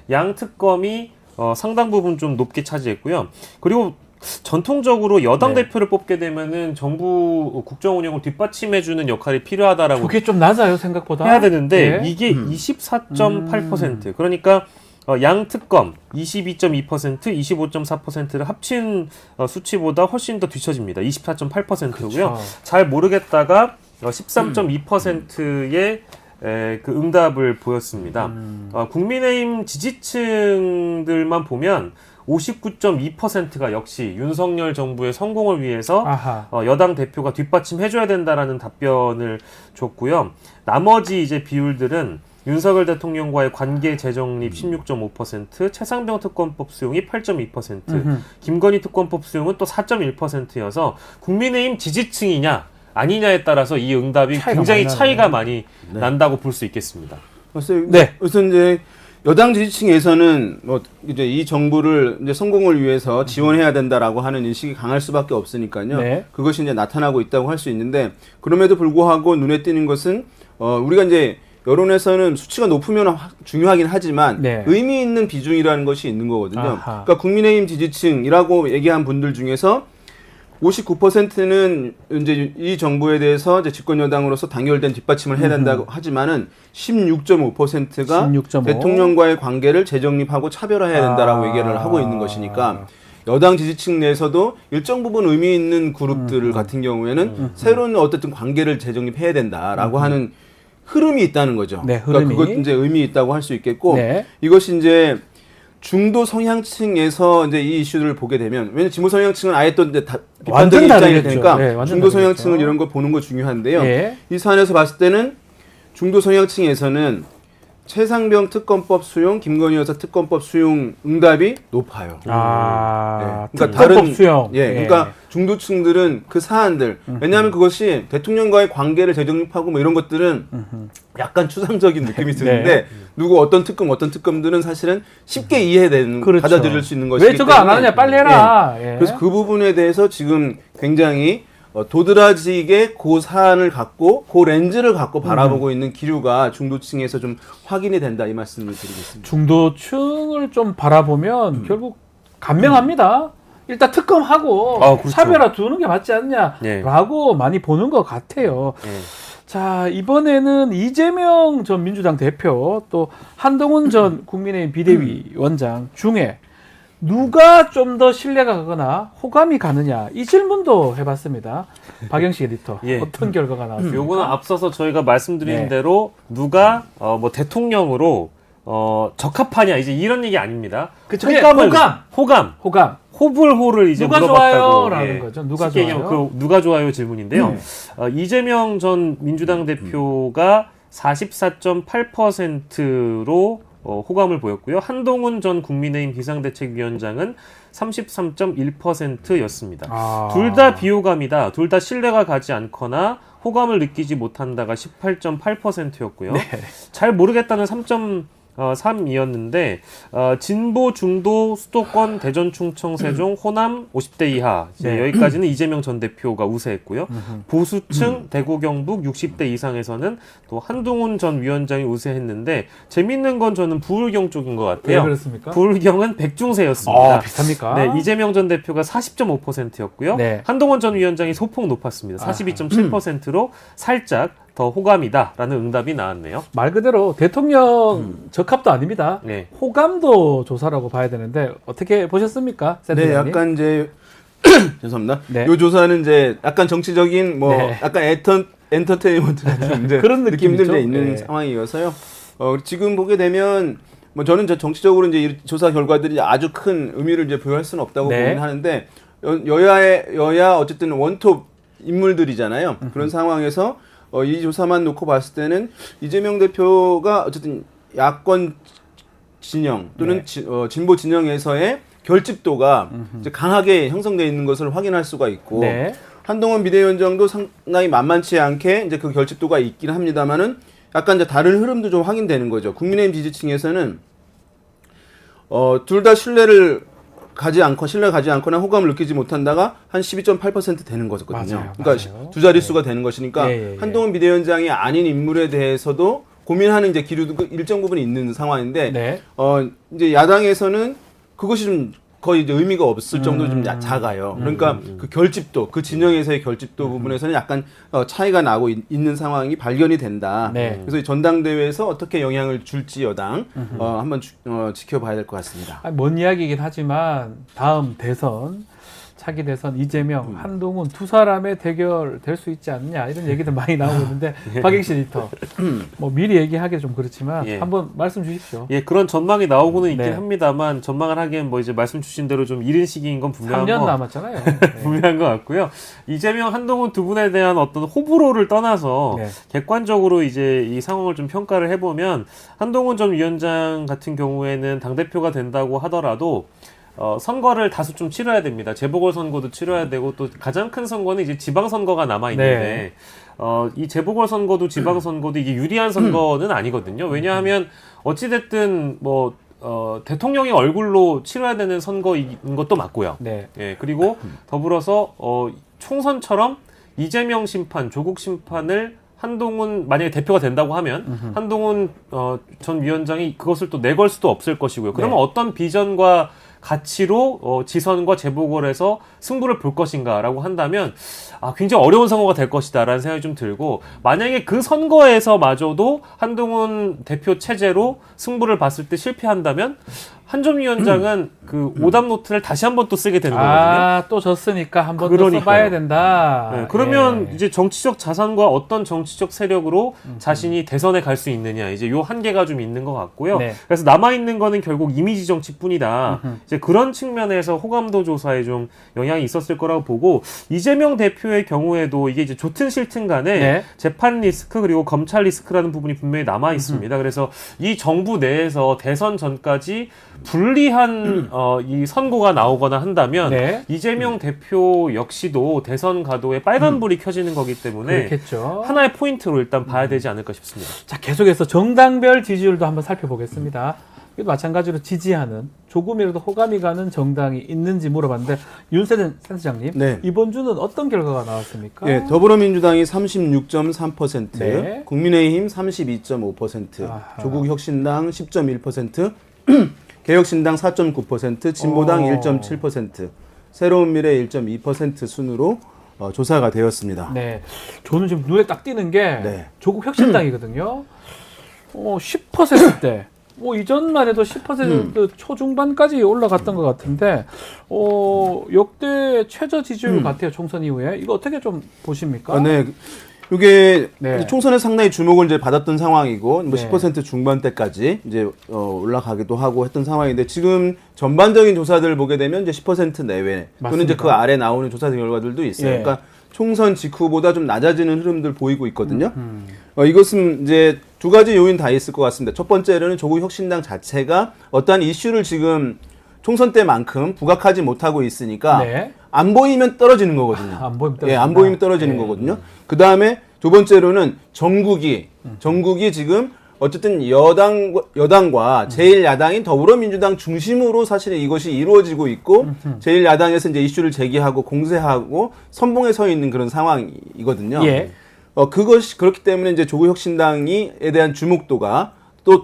양 특검이 상당 부분 좀 높게 차지했고요. 그리고 전통적으로 여당 네. 대표를 뽑게 되면은 정부 국정 운영을 뒷받침해주는 역할이 필요하다라고 그게 좀 낮아요, 생각보다. 해야 되는데 네. 이게 24.8%. 그러니까 양 특검 22.2%, 25.4%를 합친 수치보다 훨씬 더 뒤처집니다. 24.8%고요. 그렇죠. 잘 모르겠다가 13.2%의 그 응답을 보였습니다. 국민의힘 지지층들만 보면 59.2%가 역시 윤석열 정부의 성공을 위해서 아하. 여당 대표가 뒷받침해줘야 된다라는 답변을 줬고요. 나머지 이제 비율들은 윤석열 대통령과의 관계 재정립 16.5%, 최상병 특검법 수용이 8.2%, 김건희 특검법 수용은 또 4.1%여서 국민의힘 지지층이냐 아니냐에 따라서 이 응답이 굉장히 차이가 많이 난다고 볼 수 있겠습니다. 네. 우선 이제 여당 지지층에서는 뭐 이제 이 정부를 이제 성공을 위해서 지원해야 된다라고 하는 인식이 강할 수밖에 없으니까요. 네. 그것이 이제 나타나고 있다고 할 수 있는데, 그럼에도 불구하고 눈에 띄는 것은 우리가 이제 여론에서는 수치가 높으면 중요하긴 하지만 네. 의미 있는 비중이라는 것이 있는 거거든요. 아하. 그러니까 국민의힘 지지층이라고 얘기한 분들 중에서 59%는 이제 이 정부에 대해서 이제 집권 여당으로서 단결된 뒷받침을 해야 된다고 하지만은 16.5%가 16.5. 대통령과의 관계를 재정립하고 차별화해야 된다라고 얘기를 하고 있는 것이니까 여당 지지층 내에서도 일정 부분 의미 있는 그룹들 같은 경우에는 새로운 어쨌든 관계를 재정립해야 된다라고 하는 흐름이 있다는 거죠. 네, 그러니까 흐름이. 그것 이제 의미 있다고 할 수 있겠고 네. 이것이 이제 중도 성향층에서 이제 이 이슈들을 보게 되면, 왜냐면 진보 성향층은 아예 또 이제 완전 비판적인 입장이 다르겠죠. 되니까 네, 완전 중도 다르겠죠. 성향층은 이런 거 보는 거 중요한데요. 예. 이 사안에서 봤을 때는 중도 성향층에서는 최상병 특검법 수용, 김건희 여사 특검법 수용 응답이 높아요. 아, 네. 그러니까 특검법 수용. 예, 그러니까 중도층들은 그 사안들, 왜냐하면 그것이 대통령과의 관계를 재정립하고 뭐 이런 것들은 약간 추상적인 느낌이 드는데 네. 누구 어떤 특검들은 사실은 쉽게 이해되는, 그렇죠. 받아들일 수 있는 것이기 왜 저거 안 때문에. 하느냐, 빨리 해라. 예. 예. 그래서 그 부분에 대해서 지금 굉장히 도드라지게 그 사안을 갖고 그 렌즈를 갖고 바라보고 있는 기류가 중도층에서 좀 확인이 된다, 이 말씀을 드리겠습니다. 중도층을 좀 바라보면 결국 간명합니다. 일단 특검하고 그렇죠. 차별화 두는 게 맞지 않냐라고 네. 많이 보는 것 같아요. 네. 자, 이번에는 이재명 전 민주당 대표 또 한동훈 전 국민의힘 비대위 원장 중에 누가 좀 더 신뢰가 가거나 호감이 가느냐 이 질문도 해봤습니다. 박영식 에디터 예. 어떤 결과가 나왔습니까? 요거는 앞서서 저희가 말씀드린 네. 대로 누가 뭐 대통령으로 적합하냐 이제 이런 얘기 아닙니다. 그쵸. 호감. 호불호를 이제 누가 물어봤다고. 좋아요라는 거죠. 누가 쉽게 좋아요? 얘기하면 누가 좋아요 질문인데요. 이재명 전 민주당 대표가 44.8%로 호감을 보였고요. 한동훈 전 국민의힘 비상대책위원장은 33.1%였습니다. 둘 다 비호감이다. 둘 다 신뢰가 가지 않거나 호감을 느끼지 못한다가 18.8%였고요. 네. 잘 모르겠다는 3이었는데 진보, 중도, 수도권, 대전, 충청, 세종, 호남 50대 이하 네. 여기까지는 이재명 전 대표가 우세했고요. 보수층, 대구, 경북 60대 이상에서는 또 한동훈 전 위원장이 우세했는데 재밌는 건 저는 부울경 쪽인 것 같아요. 왜 그렇습니까? 부울경은 백중세였습니다. 비슷합니까? 네, 이재명 전 대표가 40.5%였고요. 네. 한동훈 전 위원장이 소폭 높았습니다. 42.7%로 살짝 더 호감이다라는 응답이 나왔네요. 말 그대로 대통령 적합도 아닙니다. 네. 호감도 조사라고 봐야 되는데 어떻게 보셨습니까? 네, 센터장님? 약간 이제 죄송합니다. 네. 요 조사는 이제 약간 정치적인 뭐 네. 약간 엔터테인먼트 같은 이제 그런 느낌도 느낌이죠. 이제 있는 네. 상황이어서요. 지금 보게 되면 뭐 저는 정치적으로 이제 이 조사 결과들이 아주 큰 의미를 이제 부여할 수는 없다고 네. 보긴 하는데 여야 어쨌든 원톱 인물들이잖아요. 그런 상황에서 이 조사만 놓고 봤을 때는 이재명 대표가 어쨌든 야권 진영 또는 진보 진영에서의 결집도가 이제 강하게 형성되어 있는 것을 확인할 수가 있고 네. 한동훈 비대위원장도 상당히 만만치 않게 이제 그 결집도가 있긴 합니다만은 약간 이제 다른 흐름도 좀 확인되는 거죠. 국민의힘 지지층에서는 둘 다 신뢰가 가지 않거나 호감을 느끼지 못한다가 한 12.8% 되는 거거든요. 맞아요, 그러니까 맞아요. 두 자릿수가 되는 것이니까 예. 한동훈 비대위원장이 아닌 인물에 대해서도 고민하는 이제 기류도 일정 부분 있는 상황인데 네. 이제 야당에서는 그것이 좀 거의 이제 의미가 없을 정도로 좀 작아요. 그러니까 그 결집도, 그 진영에서의 결집도 부분에서는 약간 차이가 나고 있는 상황이 발견이 된다. 네. 그래서 이 전당대회에서 어떻게 영향을 줄지 여당 한번 지켜봐야 될 것 같습니다. 먼 이야기이긴 하지만 다음 대선 차기 대선 이재명, 한동훈 두 사람의 대결 될 수 있지 않느냐 이런 얘기들 많이 나오고 있는데 박영식 에디터 뭐 미리 얘기하기 좀 그렇지만 예. 한번 말씀 주십시오. 예, 그런 전망이 나오고는 있긴 네. 합니다만 전망을 하기엔 뭐 이제 말씀 주신 대로 좀 이른 시기인 건 분명한 3년 남았잖아요. 네. 분명한 것 같고요. 이재명, 한동훈 두 분에 대한 어떤 호불호를 떠나서 네. 객관적으로 이제 이 상황을 좀 평가를 해보면 한동훈 전 위원장 같은 경우에는 당대표가 된다고 하더라도 선거를 다수 좀 치러야 됩니다. 재보궐선거도 치러야 되고 또 가장 큰 선거는 이제 지방선거가 남아있는데 이 재보궐선거도 지방선거도 이게 유리한 선거는 아니거든요. 왜냐하면 어찌됐든 뭐 대통령의 얼굴로 치러야 되는 선거인 것도 맞고요. 네. 예, 그리고 더불어서 총선처럼 이재명 심판, 조국 심판을 한동훈 만약에 대표가 된다고 하면 한동훈 전 위원장이 그것을 또 내걸 수도 없을 것이고요. 그러면 네. 어떤 비전과 가치로 지선과 재보궐에서 승부를 볼 것인가라고 한다면 굉장히 어려운 선거가 될 것이다라는 생각이 좀 들고 만약에 그 선거에서마저도 한동훈 대표 체제로 승부를 봤을 때 실패한다면 한 전 위원장은 그 오답 노트를 다시 한 번 또 쓰게 되는 거거든요. 또 졌으니까 한 번 더 그러니까요. 써봐야 된다. 네, 그러면 예. 이제 정치적 자산과 어떤 정치적 세력으로 자신이 대선에 갈 수 있느냐 이제 요 한계가 좀 있는 것 같고요. 네. 그래서 남아 있는 거는 결국 이미지 정치뿐이다. 이제 그런 측면에서 호감도 조사에 좀 영향이 있었을 거라고 보고 이재명 대표의 경우에도 이게 이제 좋든 싫든 간에 네. 재판 리스크 그리고 검찰 리스크라는 부분이 분명히 남아 있습니다. 그래서 이 정부 내에서 대선 전까지 불리한 이 선고가 나오거나 한다면 네. 이재명 대표 역시도 대선 가도에 빨간불이 켜지는 거기 때문에 그렇겠죠. 하나의 포인트로 일단 봐야 되지 않을까 싶습니다. 자, 계속해서 정당별 지지율도 한번 살펴보겠습니다. 이것도 마찬가지로 지지하는 조금이라도 호감이 가는 정당이 있는지 물어봤는데 윤세진 센터장님 네. 이번 주는 어떤 결과가 나왔습니까? 예, 더불어민주당이 36.3%, 네. 국민의힘 32.5%, 아하. 조국혁신당 10.1%, 개혁신당 4.9%, 진보당 1.7%, 새로운 미래 1.2% 순으로 조사가 되었습니다. 네. 저는 지금 눈에 딱 띄는 게 네. 조국 혁신당이거든요. 10%대. 뭐 이전만 해도 10% 초중반까지 올라갔던 것 같은데 역대 최저 지지율 같아요. 총선 이후에. 이거 어떻게 좀 보십니까? 네. 이게 네. 총선에 상당히 주목을 이제 받았던 상황이고 뭐 네. 10% 중반대까지 이제 올라가기도 하고 했던 상황인데 지금 전반적인 조사들을 보게 되면 이제 10% 내외 또는 이제 맞습니다. 그 아래 나오는 조사 결과들도 있어요. 예. 그러니까 총선 직후보다 좀 낮아지는 흐름들 보이고 있거든요. 이것은 이제 두 가지 요인 다 있을 것 같습니다. 첫 번째로는 조국 혁신당 자체가 어떠한 이슈를 지금 총선 때만큼 부각하지 못하고 있으니까 네. 안 보이면 떨어지는 거거든요. 안 보이면 예, 안 떨어진다. 보이면 떨어지는 예. 거거든요. 그 다음에 두 번째로는 전국이 지금 어쨌든 여당과 제1야당인 더불어민주당 중심으로 사실은 이것이 이루어지고 있고 제1야당에서 이제 이슈를 제기하고 공세하고 선봉에 서 있는 그런 상황이거든요. 예. 그것이 그렇기 때문에 이제 조국 혁신당에 대한 주목도가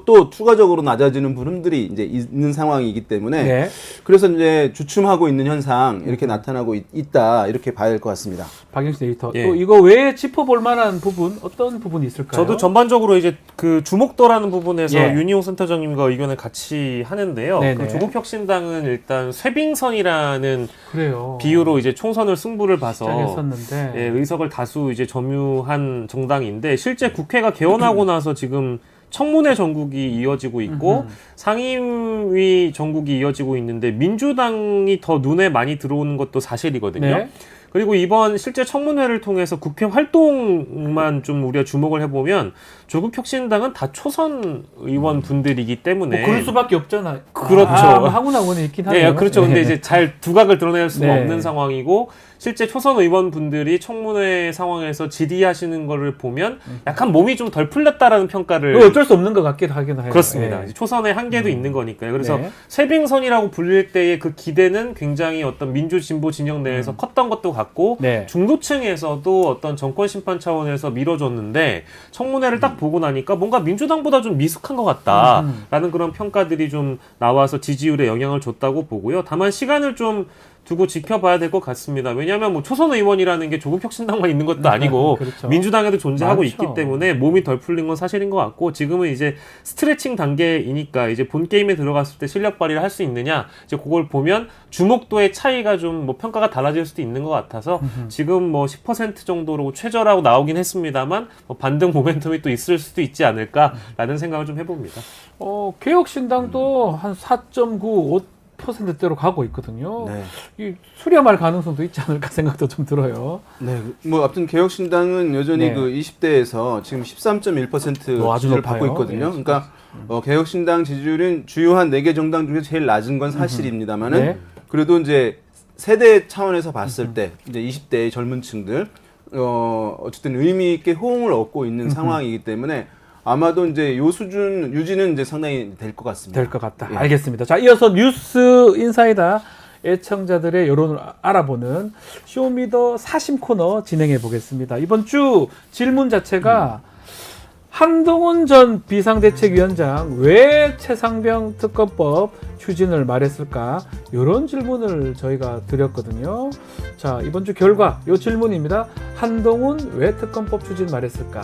또 추가적으로 낮아지는 부분들이 이제 있는 상황이기 때문에 네. 그래서 이제 주춤하고 있는 현상 이렇게 나타나고 있다 이렇게 봐야 될 것 같습니다. 박영수 에디터. 예. 또 이거 외에 짚어볼 만한 부분 어떤 부분이 있을까요? 저도 전반적으로 이제 그 주목도라는 부분에서 예. 윤희용 센터장님과 의견을 같이 하는데요. 네네. 그 조국 혁신당은 일단 쇄빙선이라는 그래요. 비유로 이제 총선을 승부를 봐서 시작했었는데. 예, 의석을 다수 이제 점유한 정당인데 실제 국회가 개원하고 나서 지금 청문회 전국이 이어지고 있고 상임위 전국이 이어지고 있는데 민주당이 더 눈에 많이 들어오는 것도 사실이거든요. 네. 그리고 이번 실제 청문회를 통해서 국회 활동만 좀 우리가 주목을 해보면 조국 혁신당은 다 초선 의원 분들이기 때문에 뭐 그럴 수밖에 없잖아요. 그렇죠. 하구나 원이 있긴 하네요. 예, 그렇죠. 근데 이제 잘 두각을 드러낼 수가 네. 없는 상황이고 실제 초선 의원분들이 청문회 상황에서 질의하시는 거를 보면 약간 몸이 좀 덜 풀렸다라는 평가를 어쩔 수 없는 것 같기도 하긴 해요. 그렇습니다. 예. 초선의 한계도 있는 거니까요. 그래서 네. 쇄빙선이라고 불릴 때의 그 기대는 굉장히 어떤 민주 진보 진영 내에서 컸던 것도 같고 네. 중도층에서도 어떤 정권 심판 차원에서 미뤄졌는데 청문회를 딱 보고 나니까 뭔가 민주당보다 좀 미숙한 것 같다라는 그런 평가들이 좀 나와서 지지율에 영향을 줬다고 보고요. 다만 시간을 좀 두고 지켜봐야 될 것 같습니다. 왜냐하면 뭐 초선 의원이라는 게 조국 혁신당만 있는 것도 아니고 그렇죠. 민주당에도 존재하고 많죠. 있기 때문에 몸이 덜 풀린 건 사실인 것 같고 지금은 이제 스트레칭 단계이니까 이제 본 게임에 들어갔을 때 실력 발휘를 할 수 있느냐 이제 그걸 보면 주목도의 차이가 좀 뭐 평가가 달라질 수도 있는 것 같아서 지금 뭐 10% 정도로 최저라고 나오긴 했습니다만 뭐 반등 모멘텀이 또 있을 수도 있지 않을까라는 생각을 좀 해봅니다. 개혁신당도 한 4.9, 5%대로 가고 있거든요. 네. 이 수렴할 가능성도 있지 않을까 생각도 좀 들어요. 네, 뭐 아무튼 개혁신당은 여전히 네. 그 20대에서 지금 13.1% 아주 지지를 높아요. 받고 있거든요. 네, 그러니까 개혁신당 지지율은 주요한 4개 정당 중에 제일 낮은 건 사실입니다만은 네. 그래도 이제 세대 차원에서 봤을 때 이제 20대의 젊은층들 어쨌든 의미 있게 호응을 얻고 있는 상황이기 때문에 아마도 이제 요 수준 유지는 이제 상당히 될 것 같습니다. 될 것 같다. 예. 알겠습니다. 자, 이어서 뉴스 인사이다 애청자들의 여론을 알아보는 쇼미더 사심 코너 진행해 보겠습니다. 이번 주 질문 자체가 한동훈 전 비상대책위원장 왜 최상병 특검법 추진을 말했을까? 이런 질문을 저희가 드렸거든요. 자, 이번 주 결과 이 질문입니다. 한동훈 왜 특검법 추진 말했을까?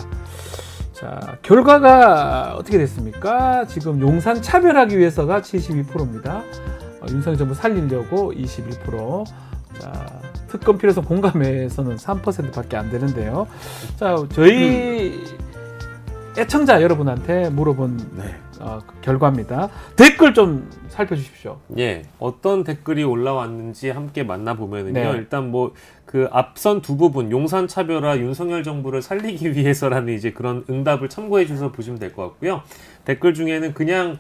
자, 결과가 어떻게 됐습니까? 지금 용산 차별하기 위해서가 72%입니다. 윤석열 정부 살리려고 21%. 자, 특검 필요성 공감에서는 3%밖에 안 되는데요. 자, 저희 애청자 여러분한테 물어본 그 결과입니다. 댓글 좀 살펴주십시오. 예, 어떤 댓글이 올라왔는지 함께 만나보면은요. 네. 일단 뭐 그 앞선 두 부분 용산 차별화 윤석열 정부를 살리기 위해서라는 이제 그런 응답을 참고해 주셔서 보시면 될 것 같고요. 댓글 중에는 그냥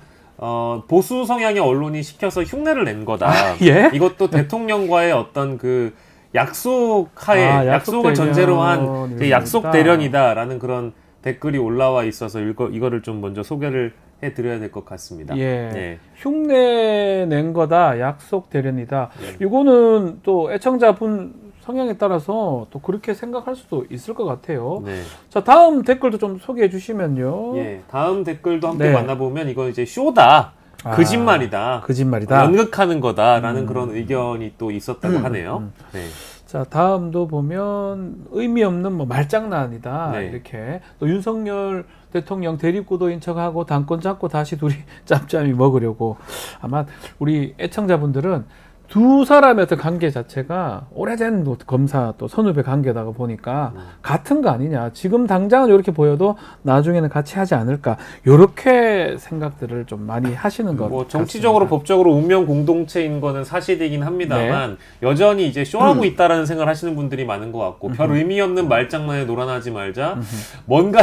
보수 성향의 언론이 시켜서 흉내를 낸 거다. 예? 이것도 대통령과의 어떤 그 약속하에 약속을 전제로 한 이제 약속 대련이다라는 그런 댓글이 올라와 있어서 이거를 좀 먼저 소개를 해드려야 될 것 같습니다. 예. 네. 흉내 낸 거다. 약속 대련이다. 네. 이거는 또 애청자분 성향에 따라서 또 그렇게 생각할 수도 있을 것 같아요. 네. 자, 다음 댓글도 좀 소개해 주시면요. 예, 다음 댓글도 함께 네. 만나보면 이거 이제 쇼다. 거짓말이다. 거짓말이다. 연극하는 거다라는 그런 의견이 또 있었다고 하네요. 네. 자, 다음도 보면 의미 없는 뭐 말장난이다. 네. 이렇게 또 윤석열 대통령 대립구도인 척하고 당권 잡고 다시 둘이 짬짬이 먹으려고. 아마 우리 애청자분들은 두 사람의 어떤 관계 자체가 오래된 검사 또 선후배 관계다가 보니까 같은 거 아니냐. 지금 당장은 이렇게 보여도 나중에는 같이 하지 않을까. 이렇게 생각들을 좀 많이 하시는 것 뭐 같습니다. 정치적으로 법적으로 운명 공동체인 거는 사실이긴 합니다만 여전히 이제 쇼하고 있다라는 생각을 하시는 분들이 많은 것 같고 별 의미 없는 말장난에 놀아나지 말자. 뭔가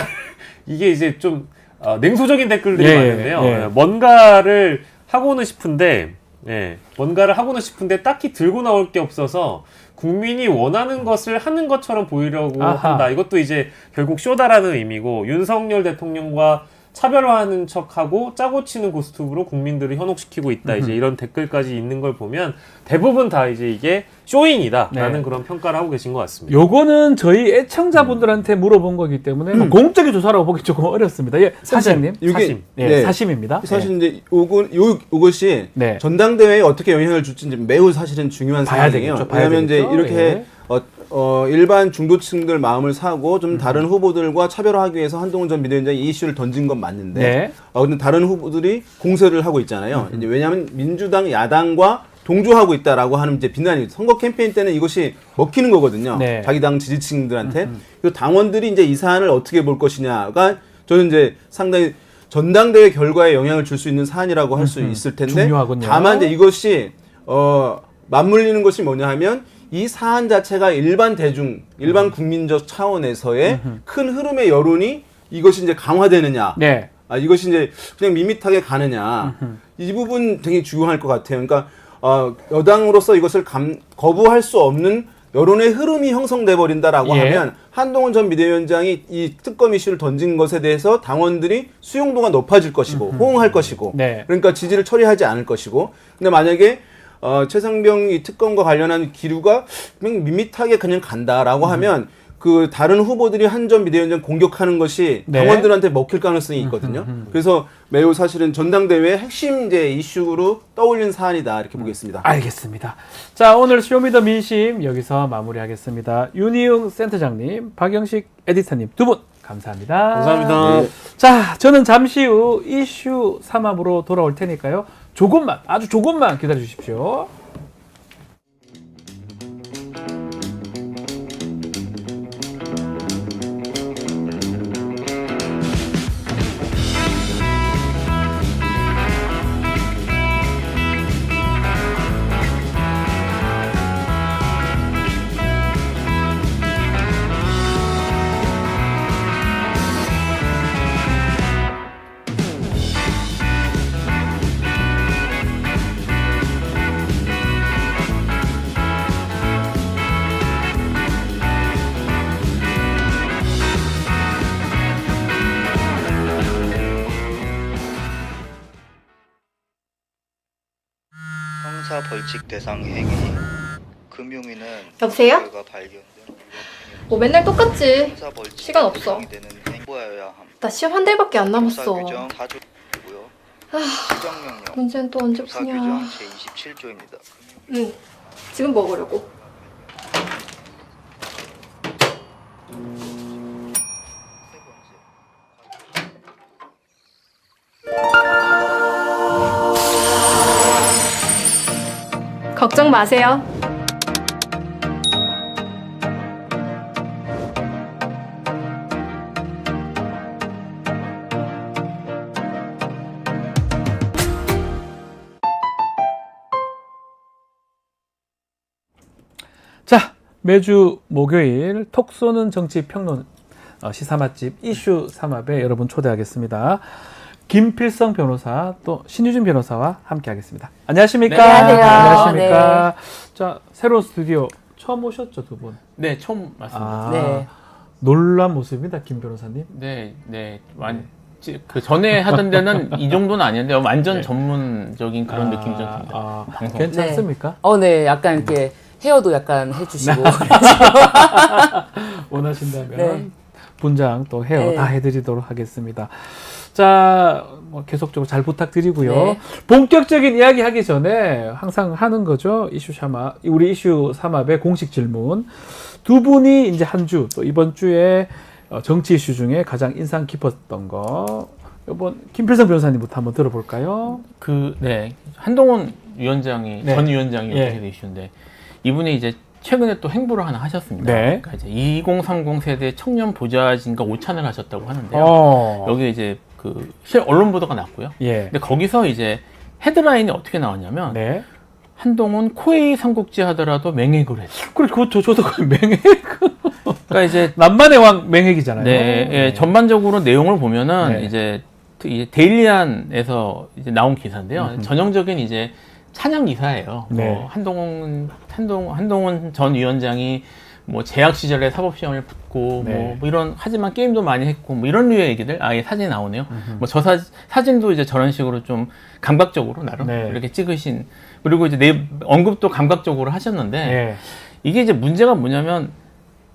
이게 이제 좀 냉소적인 댓글들이 많은데요. 뭔가를 하고는 싶은데 뭔가를 하고는 싶은데 딱히 들고 나올 게 없어서 국민이 원하는 것을 하는 것처럼 보이려고 한다. 이것도 이제 결국 쇼다라는 의미고 윤석열 대통령과 차별화하는 척하고 짜고 치는 고스톱으로 국민들을 현혹시키고 있다. 이제 이런 댓글까지 있는 걸 보면 대부분 다 이제 이게 쇼잉이다라는 그런 평가를 하고 계신 것 같습니다. 요거는 저희 애청자분들한테 물어본 거기 때문에 뭐 공적인 조사라고 보기 조금 어렵습니다. 예, 사장님. 사심. 사심입니다. 사실 이제 요것이 전당대회에 어떻게 영향을 줄지 매우 사실은 중요한 사안이에요. 왜냐하면 이제 이렇게 일반 중도층들 마음을 사고 좀 다른 후보들과 차별화하기 위해서 한동훈 전 비대위원장이 이 이슈를 던진 건 맞는데 근데 다른 후보들이 공세를 하고 있잖아요. 이제 왜냐하면 민주당 야당과 동조하고 있다라고 하는 이제 비난이 선거 캠페인 때는 이것이 먹히는 거거든요. 자기 당 지지층들한테. 그리고 당원들이 이제 이 사안을 어떻게 볼 것이냐가 저는 이제 상당히 전당대회 결과에 영향을 줄 수 있는 사안이라고 할 수 있을 텐데 중요하군요. 다만 이제 이것이 맞물리는 것이 뭐냐 하면 이 사안 자체가 일반 대중, 일반 국민적 차원에서의 큰 흐름의 여론이 이것이 이제 강화되느냐, 이것이 이제 그냥 밋밋하게 가느냐, 이 부분 되게 중요할 것 같아요. 그러니까 여당으로서 이것을 거부할 수 없는 여론의 흐름이 형성돼 버린다라고 하면 한동훈 전 비대위원장이 이 특검 이슈를 던진 것에 대해서 당원들이 수용도가 높아질 것이고 호응할 것이고, 그러니까 지지를 처리하지 않을 것이고, 근데 만약에 최상병 이 특검과 관련한 기류가 그냥 밋밋하게 그냥 간다라고 하면 그 다른 후보들이 한 전 비대위원장 공격하는 것이 당원들한테 먹힐 가능성이 있거든요. 그래서 매우 사실은 전당대회의 핵심 이제 이슈로 떠올린 사안이다 이렇게 보겠습니다. 알겠습니다. 자, 오늘 쇼미더 민심 여기서 마무리하겠습니다. 윤희웅 센터장님, 박영식 에디터님 두 분 감사합니다. 감사합니다. 자, 저는 잠시 후 이슈 3합으로 돌아올 테니까요. 조금만, 아주 조금만 기다려 주십시오. 형사 벌칙 대상 행위 금융위는 여보세요? 결과 발견된 뭐 맨날 똑같지. 형사 벌칙 시간 없어. 대상이 되는 행위 보아야 함. 나 시험 한 달밖에 안 남았어. 조사 규정 4조고요. 수정명령 문제는 또 언제 조사 푸냐. 규정 제27조입니다. 응. 지금 먹으려고. 걱정 마세요. 자, 매주 목요일 톡 쏘는 정치 평론 시사 맛집 이슈 3합에 여러분 초대하겠습니다. 김필성 변호사 또 신유진 변호사와 함께 하겠습니다. 안녕하십니까? 네, 안녕하세요. 안녕하십니까? 자, 새로운 스튜디오 처음 오셨죠, 두 분? 네, 처음 왔습니다. 놀란 모습입니다, 김 변호사님. 그 전에 하던 데는 이 정도는 아니었는데 완전 전문적인 그런 느낌이 좀 듭니다. 방송. 괜찮습니까? 네, 약간 이렇게 헤어도 약간 해주시고 원하신다면 분장 또 헤어 다 해드리도록 하겠습니다. 자, 뭐 계속적으로 잘 부탁드리고요. 네. 본격적인 이야기 하기 전에 항상 하는 거죠. 우리 이슈 삼합의 공식 질문. 두 분이 이제 한 주, 또 이번 주에 정치 이슈 중에 가장 인상 깊었던 거. 이번 김필성 변호사님부터 한번 들어볼까요? 네. 한동훈 위원장이, 네. 전 위원장이 예. 어떻게 이슈인데, 이분이 이제 최근에 또 행보를 하나 하셨습니다. 네. 그러니까 이제 2030 세대 청년 보좌진과 오찬을 하셨다고 하는데요. 여기 이제 언론 보도가 났고요. 예. 근데 거기서 이제 헤드라인이 어떻게 나왔냐면, 네. 한동훈 코웨이 삼국지 하더라도 맹획을 했다. 그렇죠. 저도 맹획. 그러니까 이제 남만의 왕 맹획이잖아요. 네, 예, 전반적으로 내용을 보면은 네. 이제 데일리안에서 이제 나온 기사인데요. 전형적인 이제 찬양 기사예요. 네. 뭐 한동훈 전 위원장이 뭐 재학 시절에 사법 시험을 붙고 네. 뭐 이런, 하지만 게임도 많이 했고 뭐 이런 류의 얘기들. 아예 사진이 나오네요. 뭐 저 사진도 이제 저런 식으로 좀 감각적으로 나름 네. 이렇게 찍으신, 그리고 이제 언급도 감각적으로 하셨는데, 네. 이게 이제 문제가 뭐냐면,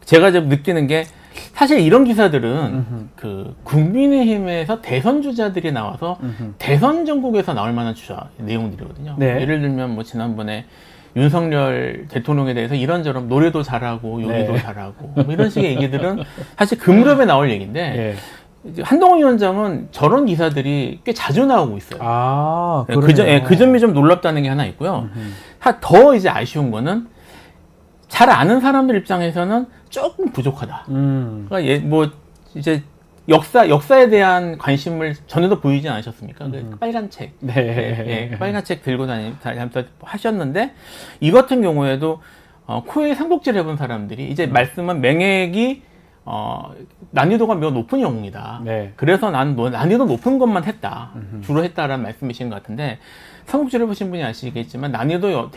제가 이제 느끼는 게, 사실 이런 기사들은 국민의힘에서 대선 주자들이 나와서 대선 전국에서 나올 만한 주자 내용들이거든요. 네. 예를 들면 뭐 지난번에 윤석열 대통령에 대해서 이런저런 노래도 잘하고 요리도 네. 잘하고 뭐 이런 식의 얘기들은 사실 그 무렵에 나올 얘기인데, 예. 이제 한동훈 위원장은 저런 기사들이 꽤 자주 나오고 있어요. 아, 그 점이 좀 놀랍다는 게 하나 있고요. 더 이제 아쉬운 거는, 잘 아는 사람들 입장에서는 조금 부족하다. 그러니까 뭐 이제 역사에 대한 관심을 전에도 보이지 않으셨습니까? 그 빨간 책, 네. 빨간 책 들고 하셨는데, 이 같은 경우에도 코웨이 삼국지를 해본 사람들이 이제 말씀은 맹획이 난이도가 매우 높은 영웅이다. 네. 그래서 난 난이도 높은 것만 했다. 주로 했다라는 말씀이신 것 같은데, 삼국지를 보신 분이 아시겠지만 난이도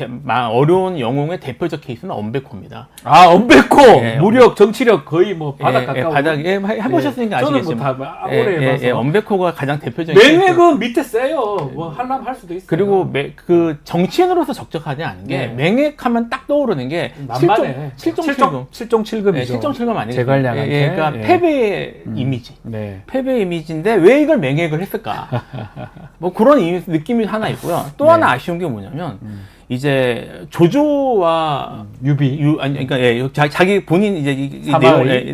어려운 영웅의 대표적 케이스는 엄베코입니다. 아, 엄베코! 예, 무력, 정치력 거의 뭐 바닥 가까운. 바닥에 해보셨으니까 저는 아시겠지만. 뭐 다 오래 봐서. 엄베코가 가장 대표적인. 맹획은 밑에 세요. 뭐 하려면 할 수도 있어요. 그리고 그 정치인으로서 적적하지 않은 게, 네. 맹획하면 딱 떠오르는 게 만만해. 7.7금. 7.7금이죠. 7.7금 아니겠어요? 제갈량한테. 그러니까 예. 패배의 이미지. 네. 패배 이미지인데 왜 이걸 맹획을 했을까? 뭐 그런 느낌이 하나 있고요. 또 네. 하나 아쉬운 게 뭐냐면, 이제 조조와 그러니까 자기 본인 이제 이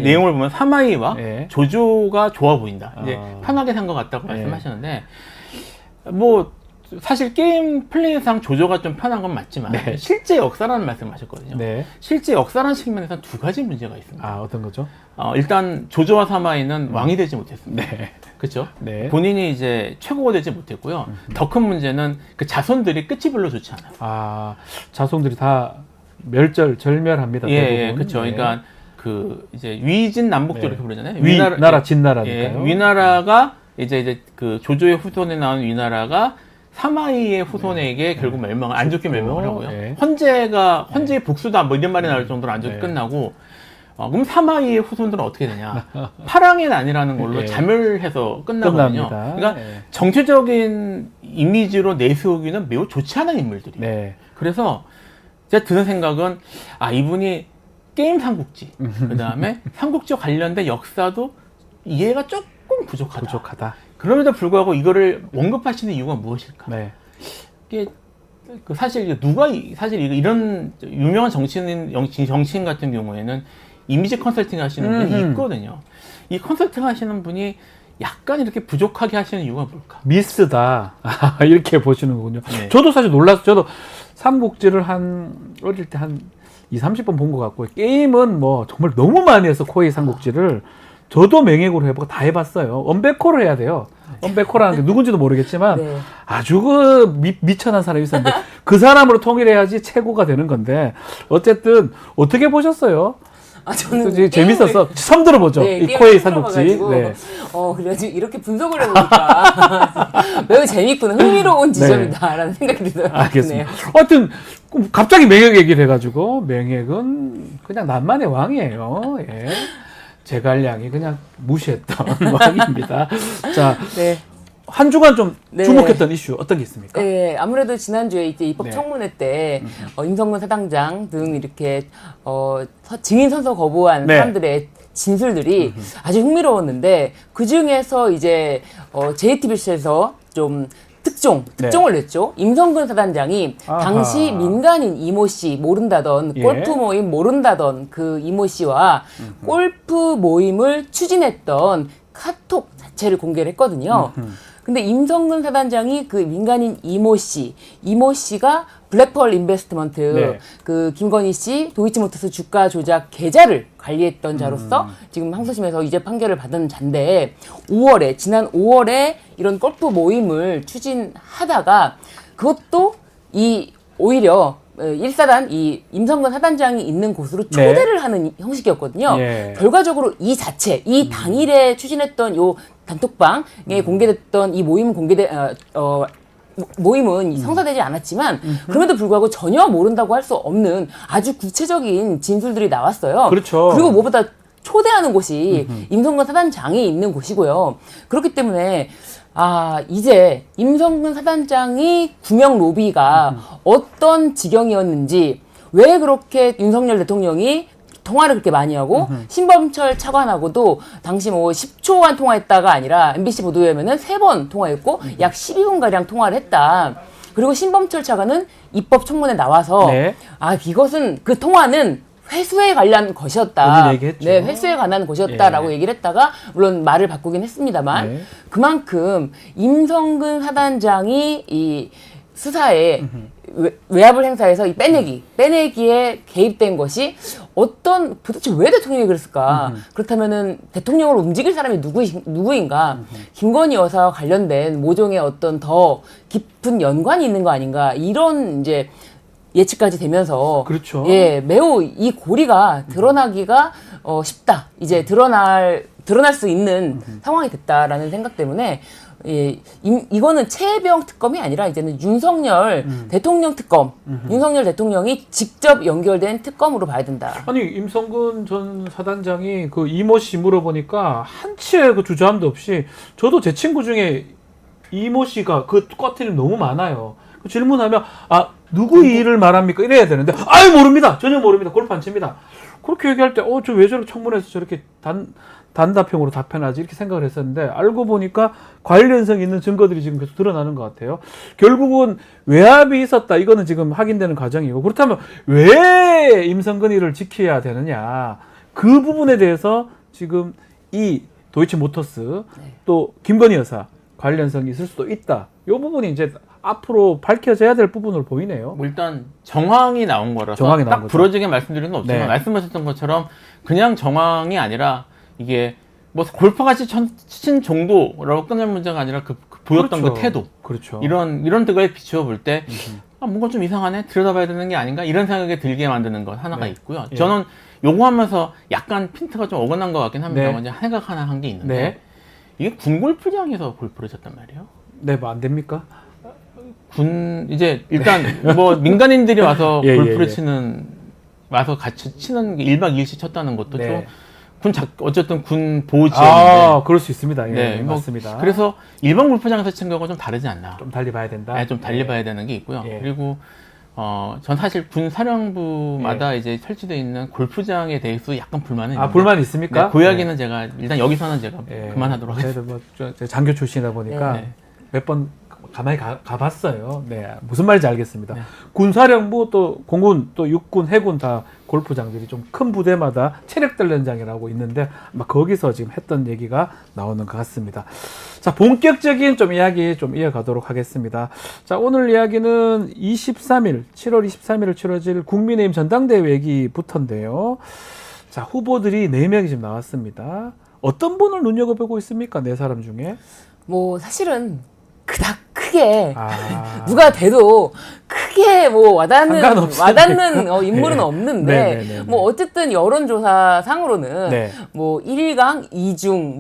내용을 보면 사마이와 예. 조조가 좋아 보인다. 이제 아. 편하게 산 것 같다고 예. 말씀하셨는데, 뭐 사실 게임 플레이상 조조가 좀 편한 건 맞지만, 네. 실제 역사라는 말씀하셨거든요. 네. 실제 역사라는 측면에서 두 가지 문제가 있습니다. 아, 어떤 거죠? 일단 조조와 사마이는 왕이 되지 못했습니다. 네. 그렇죠? 네. 본인이 이제 최고가 되지 못했고요. 더 큰 문제는 그 자손들이 끝이 별로 좋지 않아요. 아, 자손들이 다 절멸합니다. 예, 대부분. 그렇죠. 네. 그러니까 그 이제 위진 남북조 네. 이렇게 부르잖아요. 위나라 진나라니까요. 예, 위나라가 이제 그 조조의 후손에 나온 위나라가 사마이의 후손에게 결국 멸망을, 안 좋게 멸망을 하고요. 네. 헌재의 복수다 뭐 이런 말이 나올 정도로 안 좋게 네. 끝나고, 그럼 사마이의 후손들은 어떻게 되냐? 파랑의 난이라는 걸로 네. 자멸해서 끝나거든요. 끝납니다. 그러니까 네. 정치적인 이미지로 내세우기는 매우 좋지 않은 인물들이에요. 네. 그래서 제가 드는 생각은, 이분이 게임 삼국지, 그 다음에 삼국지와 관련된 역사도 이해가 조금 부족하다. 그럼에도 불구하고 이거를 언급하시는 이유가 무엇일까? 네. 이게 사실 이런 유명한 정치인 같은 경우에는 이미지 컨설팅 하시는 분이 있거든요. 이 컨설팅 하시는 분이 약간 이렇게 부족하게 하시는 이유가 뭘까? 미스다. 이렇게 보시는 거군요. 네. 저도 사실 놀라서, 저도 삼국지를 어릴 때 한 20-30번 본 것 같고, 게임은 뭐 정말 너무 많이 해서 코웨이 삼국지를 저도 맹획으로 해보고 다 해봤어요. 엄베코를 해야 돼요. 엄베코라는 게 누군지도 모르겠지만 네. 아주 미천한 사람이 있었는데 그 사람으로 통일해야지 최고가 되는 건데, 어쨌든 어떻게 보셨어요? 저는 재밌었어. 처음 들어보죠. 네, 이 코웨이 삼국지. 네. 그래가지고 이렇게 분석을 해보니까 매우 재밌구나, 흥미로운 지점이다라는 생각이 드네요. 알겠습니다. 하여튼 갑자기 맹획 얘기를 해가지고, 맹획은 그냥 남만의 왕이에요. 예. 제갈량이 그냥 무시했던 왕입니다. 자, 네. 한 주간 좀 네. 주목했던 이슈 어떤 게 있습니까? 네, 아무래도 지난주에 이제 네. 입법청문회 때 임성근 사당장 등 이렇게 증인 선서 거부한 네. 사람들의 진술들이 아주 흥미로웠는데 그 중에서 이제 JTBC에서 좀 특종을 냈죠. 임성근 사단장이 당시 민간인 이모 씨 모른다던 골프 모임 모른다던 그 이모 씨와 골프 모임을 추진했던 카톡 자체를 공개를 했거든요. 근데 임성근 사단장이 그 민간인 이모 씨가 블랙펄 인베스트먼트 그 김건희 씨 도이치모터스 주가 조작 계좌를 관리했던 자로서 지금 항소심에서 이제 판결을 받은 자인데 지난 5월에 이런 골프 모임을 추진하다가 그것도 오히려 1사단 이 임성근 사단장이 있는 곳으로 초대를 하는 형식이었거든요. 결과적으로 이 당일에 추진했던 요 단톡방에 공개됐던 이 모임은 성사되지 않았지만 그럼에도 불구하고 전혀 모른다고 할 수 없는 아주 구체적인 진술들이 나왔어요. 그렇죠. 그리고 무엇보다 초대하는 곳이 임성근 사단장이 있는 곳이고요. 그렇기 때문에 이제 임성근 사단장이 구명 로비가 어떤 지경이었는지 왜 그렇게 윤석열 대통령이 통화를 그렇게 많이 하고 신범철 차관하고도 당시 뭐 10초간 통화했다가 아니라 MBC 보도에 의하면은 3번 통화했고 약 12분가량 통화를 했다. 그리고 신범철 차관은 입법 청문회 나와서 이것은 그 통화는 회수에 관련 것이었다. 네, 회수에 관한 것이었다라고 얘기를 했다가 물론 말을 바꾸긴 했습니다만 그만큼 임성근 사단장이 이 수사에 외압을 행사해서 이 빼내기에 개입된 것이 도대체 왜 대통령이 그랬을까? 그렇다면은 대통령을 움직일 사람이 누구인가? 김건희 여사와 관련된 모종의 어떤 더 깊은 연관이 있는 거 아닌가? 이런 이제 예측까지 되면서 그렇죠. 매우 이 고리가 드러나기가 쉽다. 이제 드러날 수 있는 상황이 됐다라는 생각 때문에 이거는 최혜병 특검이 아니라 이제는 윤석열 대통령 특검, 윤석열 대통령이 직접 연결된 특검으로 봐야 된다. 아니 임성근 전 사단장이 그 이모 씨 물어보니까 한치의 그 주저함도 없이 저도 제 친구 중에 이모 씨가 그 꽈트림 너무 많아요. 그 질문하면 누구 이 일을 말합니까? 이래야 되는데 모릅니다. 전혀 모릅니다. 골프 안 칩니다. 그렇게 얘기할 때 저 왜 저렇게 청문회에서 저렇게 단답형으로 답변하지 이렇게 생각을 했었는데 알고 보니까 관련성 있는 증거들이 지금 계속 드러나는 것 같아요. 결국은 외압이 있었다. 이거는 지금 확인되는 과정이고 그렇다면 왜 임성근이를 지켜야 되느냐. 그 부분에 대해서 지금 이 도이치모터스 또 김건희 여사 관련성이 있을 수도 있다. 이 부분이 이제 앞으로 밝혀져야 될 부분으로 보이네요. 일단 정황이 나온 거라서 딱 부러지게 말씀드리는 건 없지만 말씀하셨던 것처럼 그냥 정황이 아니라 이게 뭐 골프같이 친 정도라고 끝날 문제가 아니라 그 보였던 그 태도, 이런 득을 비추어 볼 때 뭔가 좀 이상하네, 들여다봐야 되는 게 아닌가 이런 생각이 들게 만드는 것 하나가 있고요. 저는 요거 하면서 약간 핀트가 좀 어긋난 것 같긴 합니다. 먼저 생각 하나 한 게 있는데 이게 군 골프장에서 골프를 쳤단 말이에요. 네, 뭐 안 됩니까? 이제 일단 뭐 민간인들이 와서 골프를 와서 같이 치는 게 1박 2일씩 쳤다는 것도 좀 어쨌든 군 보호지역인데 그럴 수 있습니다. 맞습니다. 그래서 일반 골프장에서 친 거하고 좀 다르지 않나. 좀 달리 봐야 된다. 좀 달리 봐야 되는 게 있고요. 그리고 전 사실 군 사령부마다 이제 설치되어 있는 골프장에 대해서 약간 불만은 있는데. 불만이 있습니까? 그 이야기는 제가 일단 여기서는 제가 그만하도록 하겠습니다. 장교 출신이다 보니까 몇 번 가만히 가봤어요. 무슨 말인지 알겠습니다. 군사령부 또 공군 또 육군 해군 다 골프장들이 좀 큰 부대마다 체력단련장이라고 있는데 아마 거기서 지금 했던 얘기가 나오는 것 같습니다. 자, 본격적인 좀 이야기 좀 이어가도록 하겠습니다. 자, 오늘 이야기는 7월 23일 치러질 국민의힘 전당대회 얘기부터인데요. 자, 후보들이 4명이 지금 나왔습니다. 어떤 분을 눈여겨보고 있습니까? 4사람 중에? 뭐 사실은 그닥 크게 누가 돼도 크게 뭐 와닿는 인물은 없는데 뭐 어쨌든 여론조사 상으로는 뭐 1강 2중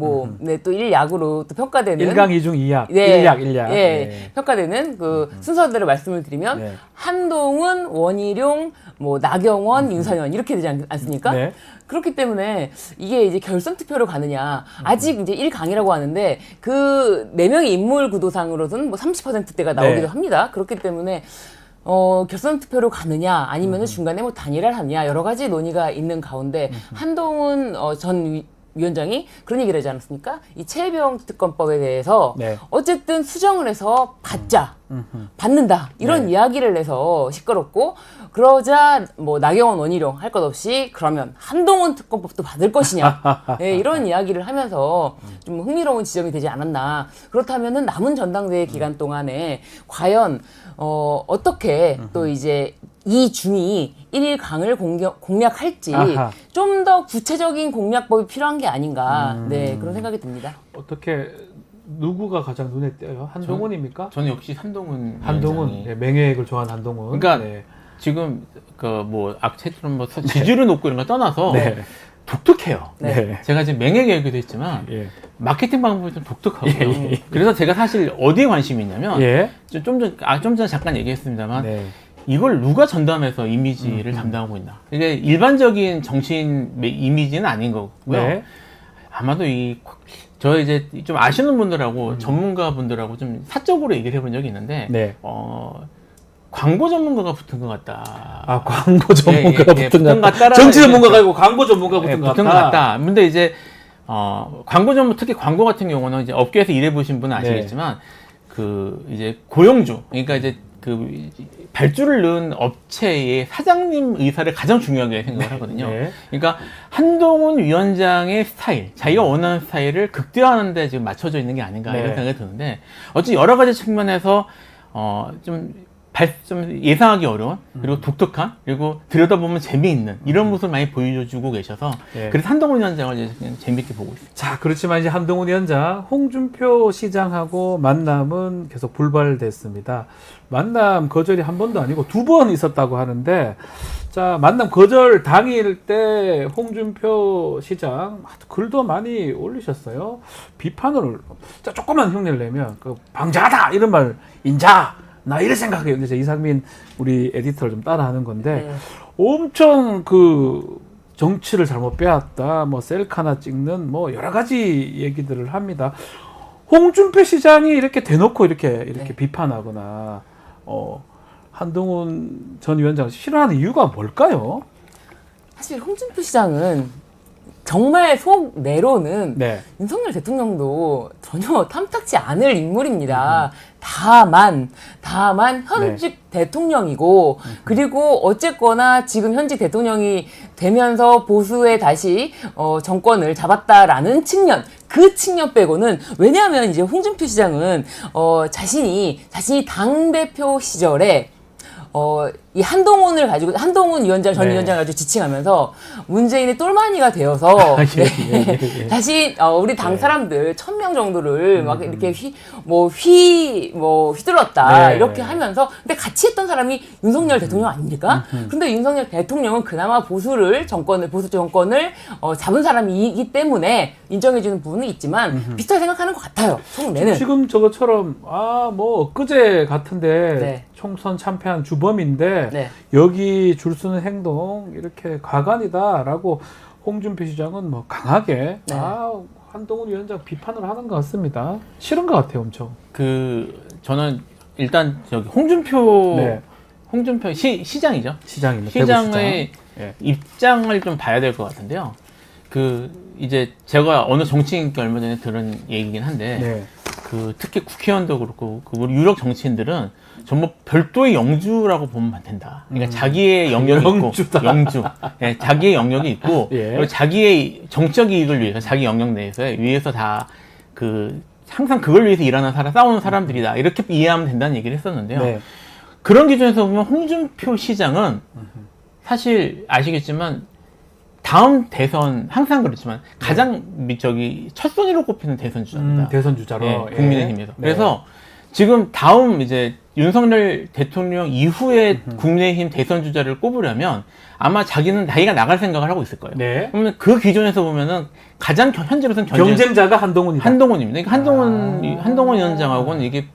또 1약으로 또 평가되는 1강 2중 2약 1약 평가되는 그 순서대로 말씀을 드리면 한동훈, 원희룡, 뭐 나경원, 윤석열 이렇게 되지 않습니까? 그렇기 때문에 이게 이제 결선 투표로 가느냐 아직 이제 1강이라고 하는데 그 4명의 인물 구도상으로는 뭐 30%대가 나오기도 합니다. 그렇기 때문에 결선 투표로 가느냐 아니면 중간에 뭐 단일화를 하느냐 여러 가지 논의가 있는 가운데 한동훈 전 위원장이 그런 얘기를 하지 않았습니까? 이 최혜병 특검법에 대해서 네. 어쨌든 수정을 해서 받는다 이런 네. 이야기를 내서 시끄럽고 그러자 뭐 나경원 원희룡 할 것 없이 그러면 한동훈 특검법도 받을 것이냐 네, 이런 이야기를 하면서 좀 흥미로운 지점이 되지 않았나. 그렇다면은 남은 전당대회 기간 동안에 과연 어떻게 또 이제 이 중이 1일 강을 공략할지 좀 더 구체적인 공략법이 필요한 게 아닌가. 네, 그런 생각이 듭니다. 어떻게 누구가 가장 눈에 띄어요? 한동훈입니까? 저는 역시 한동훈. 한동훈, 네, 맹획을 좋아하는 한동훈. 그러니까 네. 지금 그 뭐 악체처럼 뭐 지지율은 높고 이런 걸 떠나서 네. 독특해요. 네. 제가 지금 맹행 얘기도 했지만 예. 마케팅 방법이 좀 독특하고요. 예. 그래서 제가 사실 어디에 관심이 있냐면 예. 좀 전에 잠깐 얘기했습니다만 네. 이걸 누가 전담해서 이미지를 담당하고 있나. 이게 일반적인 정치인 이미지는 아닌 거고요. 네. 아마도 저 이제 좀 아시는 분들하고 전문가분들하고 좀 사적으로 얘기를 해본 적이 있는데 네. 광고 전문가가 붙은 것 같다. 아, 광고 전문가가 붙은 것 같다. 정치 정치 전문가가 아니고 광고 전문가가 붙은 것 같다. 근데 이제 광고 전문 특히 광고 같은 경우는 이제 업계에서 일해보신 분은 아시겠지만 그 이제 고용주, 그러니까 이제 그 발주를 넣은 업체의 사장님 의사를 가장 중요하게 생각을 하거든요. 네. 그러니까 한동훈 위원장의 스타일, 자기가 원하는 스타일을 극대화하는 데 지금 맞춰져 있는 게 아닌가 이런 생각이 드는데 어쨌든 여러 가지 측면에서 좀 예상하기 어려운 그리고 독특한 그리고 들여다보면 재미있는 이런 모습을 많이 보여주고 계셔서 그래서 한동훈 위원장을 이제 그냥 재밌게 보고 있습니다. 자, 그렇지만 이제 한동훈 위원장, 홍준표 시장하고 만남은 계속 불발됐습니다. 만남 거절이 한 번도 아니고 2번 있었다고 하는데, 자, 만남 거절 당일 때 홍준표 시장 글도 많이 올리셨어요. 비판을, 자, 조금만 흉내를 내면 그 방자하다 이런 말 인자. 나 이래 생각해요. 근데 이상민 우리 에디터를 좀 따라하는 건데 엄청 그 정치를 잘못 빼앗다, 뭐 셀카나 찍는 뭐 여러 가지 얘기들을 합니다. 홍준표 시장이 이렇게 대놓고 이렇게 비판하거나 한동훈 전 위원장을 싫어하는 이유가 뭘까요? 사실 홍준표 시장은 정말 속 내로는 윤석열 대통령도 전혀 탐탁지 않을 인물입니다. 다만 현직 대통령이고 그리고 어쨌거나 지금 현직 대통령이 되면서 보수에 다시 정권을 잡았다라는 측면, 그 측면 빼고는, 왜냐하면 이제 홍준표 시장은 자신이 당대표 시절에 이 한동훈을 가지고, 한동훈 위원장, 전 위원장을 가지고 지칭하면 문재인의 똘마니가 되어서 다시 우리 당 사람들 1000명 정도를 막 이렇게 휘둘렀다 이렇게 하면서, 근데 같이 했던 사람이 윤석열 대통령 아닙니까? 근데 윤석열 대통령은 그나마 보수 정권을 잡은 사람이기 때문에 인정해주는 부분은 있지만 비슷하게 생각하는 것 같아요. 속내는 지금 저것처럼 뭐 엊그제 같은데 총선 참패한 주범인데 여기 줄 서는 행동 이렇게 가관이다라고 홍준표 시장은 뭐 강하게 한동훈 위원장 비판을 하는 것 같습니다. 싫은 것 같아요, 엄청. 저는 일단 저기 홍준표 시장이죠. 시장입니다. 시장의 입장을 좀 봐야 될 것 같은데요. 이제 제가 어느 정치인께 얼마 전에 들은 얘기긴 한데 특히 국회의원도 그렇고 우리 유력 정치인들은 전부 별도의 영주라고 보면 안 된다. 그러니까 자기의 영역이 영주다. 있고, 영주. 자기의 영역이 있고, 그리고 자기의 정적 이익을 위해서, 자기 영역 위해서 다 항상 그걸 위해서 싸우는 사람들이다. 이렇게 이해하면 된다는 얘기를 했었는데요. 그런 기준에서 보면 홍준표 시장은 사실 아시겠지만 다음 대선, 항상 그렇지만 가장 첫 순위로 꼽히는 대선 주자입니다. 대선 주자로. 국민의힘에서. 그래서 지금 다음 이제 윤석열 대통령 이후에 국민의힘 대선 주자를 꼽으려면 아마 자기가 나갈 생각을 하고 있을 거예요. 그러면 그 기준에서 보면은 가장 현재로서는 경쟁자가 한동훈입니다. 그러니까 한동훈 위원장하고는 이게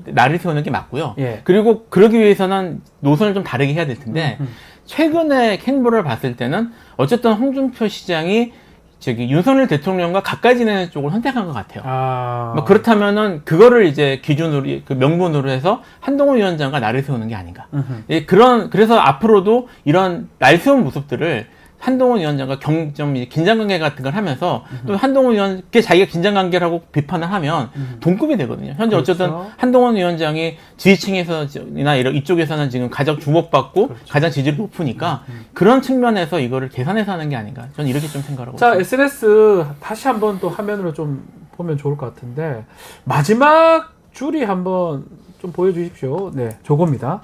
나를 세우는 게 맞고요. 그리고 그러기 위해서는 노선을 좀 다르게 해야 될 텐데 최근의 행보를 봤을 때는 어쨌든 홍준표 시장이 저기 윤석열 대통령과 가까이 지내는 쪽을 선택한 것 같아요. 아. 뭐 그렇다면은 그거를 이제 기준으로 그 명분으로 해서 한동훈 위원장과 날을 세우는 게 아닌가. 예, 그래서 앞으로도 이런 날 세운 모습들을 한동훈 위원장과 좀 긴장관계 같은 걸 하면서 또 한동훈 위원께 자기가 긴장관계를 하고 비판을 하면 동급이 되거든요. 현재 그렇죠. 어쨌든 한동훈 위원장이 지지층에서나 이쪽에서는 지금 가장 주목받고 그렇죠. 가장 지지율이 높으니까 그런 측면에서 이거를 계산해서 하는 게 아닌가. 저는 이렇게 좀 생각하고 자, 있습니다. SNS 다시 한번 또 화면으로 좀 보면 좋을 것 같은데 마지막 줄이 한번 좀 보여주십시오. 네, 저겁니다.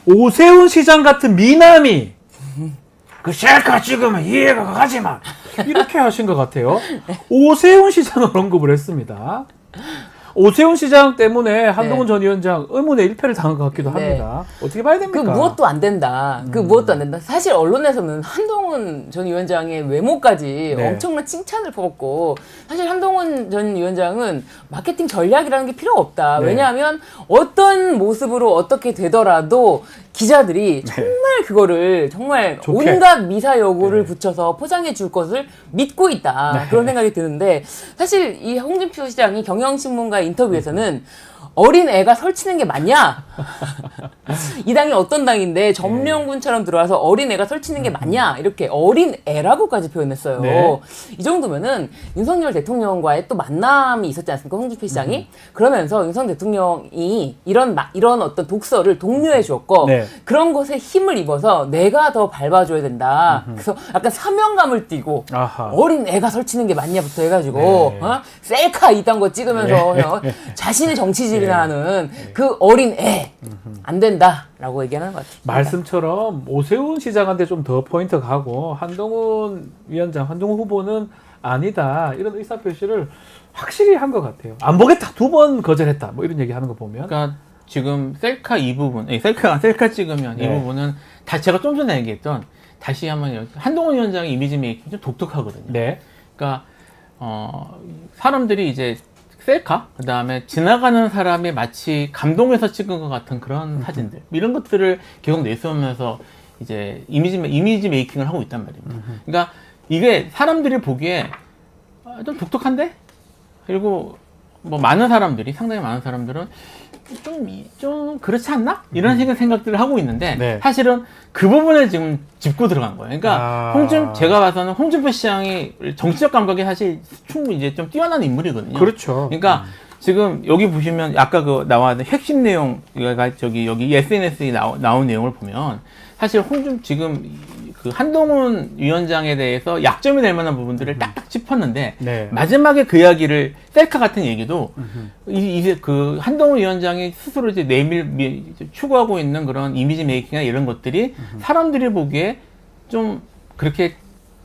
오세훈 시장 같은 미남이 그 셀카 찍으면 이해가 가지만 이렇게 하신 것 같아요. 오세훈 시장을 언급을 했습니다. 오세훈 시장 때문에 한동훈 전 위원장 의문의 일패를 당한 것 같기도 합니다. 어떻게 봐야 됩니까? 그 무엇도 안 된다. 그 무엇도 안 된다. 사실 언론에서는 한동훈 전 위원장의 외모까지 네. 엄청난 칭찬을 퍼붓고 사실 한동훈 전 위원장은 마케팅 전략이라는 게 필요 없다. 네. 왜냐하면 어떤 모습으로 어떻게 되더라도 기자들이 정말 그거를 정말 좋게. 온갖 미사 여구를 붙여서 포장해 줄 것을 믿고 있다. 네. 그런 생각이 드는데 사실 이 홍준표 시장이 경향신문과의 인터뷰에서는 어린 애가 설치는 게 맞냐? 이 당이 어떤 당인데 점령군처럼 들어와서 어린 애가 설치는 게 맞냐? 이렇게 어린 애라고까지 표현했어요. 네. 이 정도면은 윤석열 대통령과의 또 만남이 있었지 않습니까? 홍준표 시장이 그러면서 윤석열 대통령이 이런 어떤 독서를 독려해 주었고 네. 그런 것에 힘을 입어서 내가 더 밟아줘야 된다. 그래서 약간 사명감을 띠고 아하. 어린 애가 설치는 게 맞냐부터 해가지고 네. 셀카 이딴 거 찍으면서 자신의 정치질이나 하는 그 어린 애 안 된다라고 얘기하는 것 같아요. 말씀처럼 오세훈 시장한테 좀 더 포인트 가고 한동훈 위원장, 한동훈 후보는 아니다 이런 의사표시를 확실히 한 것 같아요. 안 보겠다 2번 거절했다 뭐 이런 얘기하는 거 보면. 그러니까 지금 셀카 이 부분, 셀카 찍으면 네. 이 부분은 다 제가 좀 전에 얘기했던 다시 한번 한동훈 위원장의 이미지 메이킹 좀 독특하거든요. 네. 그러니까 사람들이 이제 셀카, 그 다음에 지나가는 사람이 마치 감동해서 찍은 것 같은 그런 사진들 이런 것들을 계속 내세우면서 이제 이미지 메이킹을 하고 있단 말입니다. 그러니까 이게 사람들이 보기에 좀 독특한데? 그리고 뭐 상당히 많은 사람들은 좀 그렇지 않나? 이런 식의 생각들을 하고 있는데 네. 사실은 그 부분을 지금 짚고 들어간 거예요. 그러니까 제가 봐서는 홍준표 시장이 정치적 감각이 사실 충분히 이제 좀 뛰어난 인물이거든요. 그렇죠. 그러니까 지금 여기 보시면 아까 그 나왔던 핵심 내용 여기 SNS에 나온 내용을 보면 사실 지금 그 한동훈 위원장에 대해서 약점이 될 만한 부분들을 딱딱 짚었는데 네. 마지막에 그 이야기를 셀카 같은 얘기도 이제 그 한동훈 위원장이 스스로 이제 추구하고 있는 그런 이미지 메이킹이나 이런 것들이 사람들이 보기에 좀 그렇게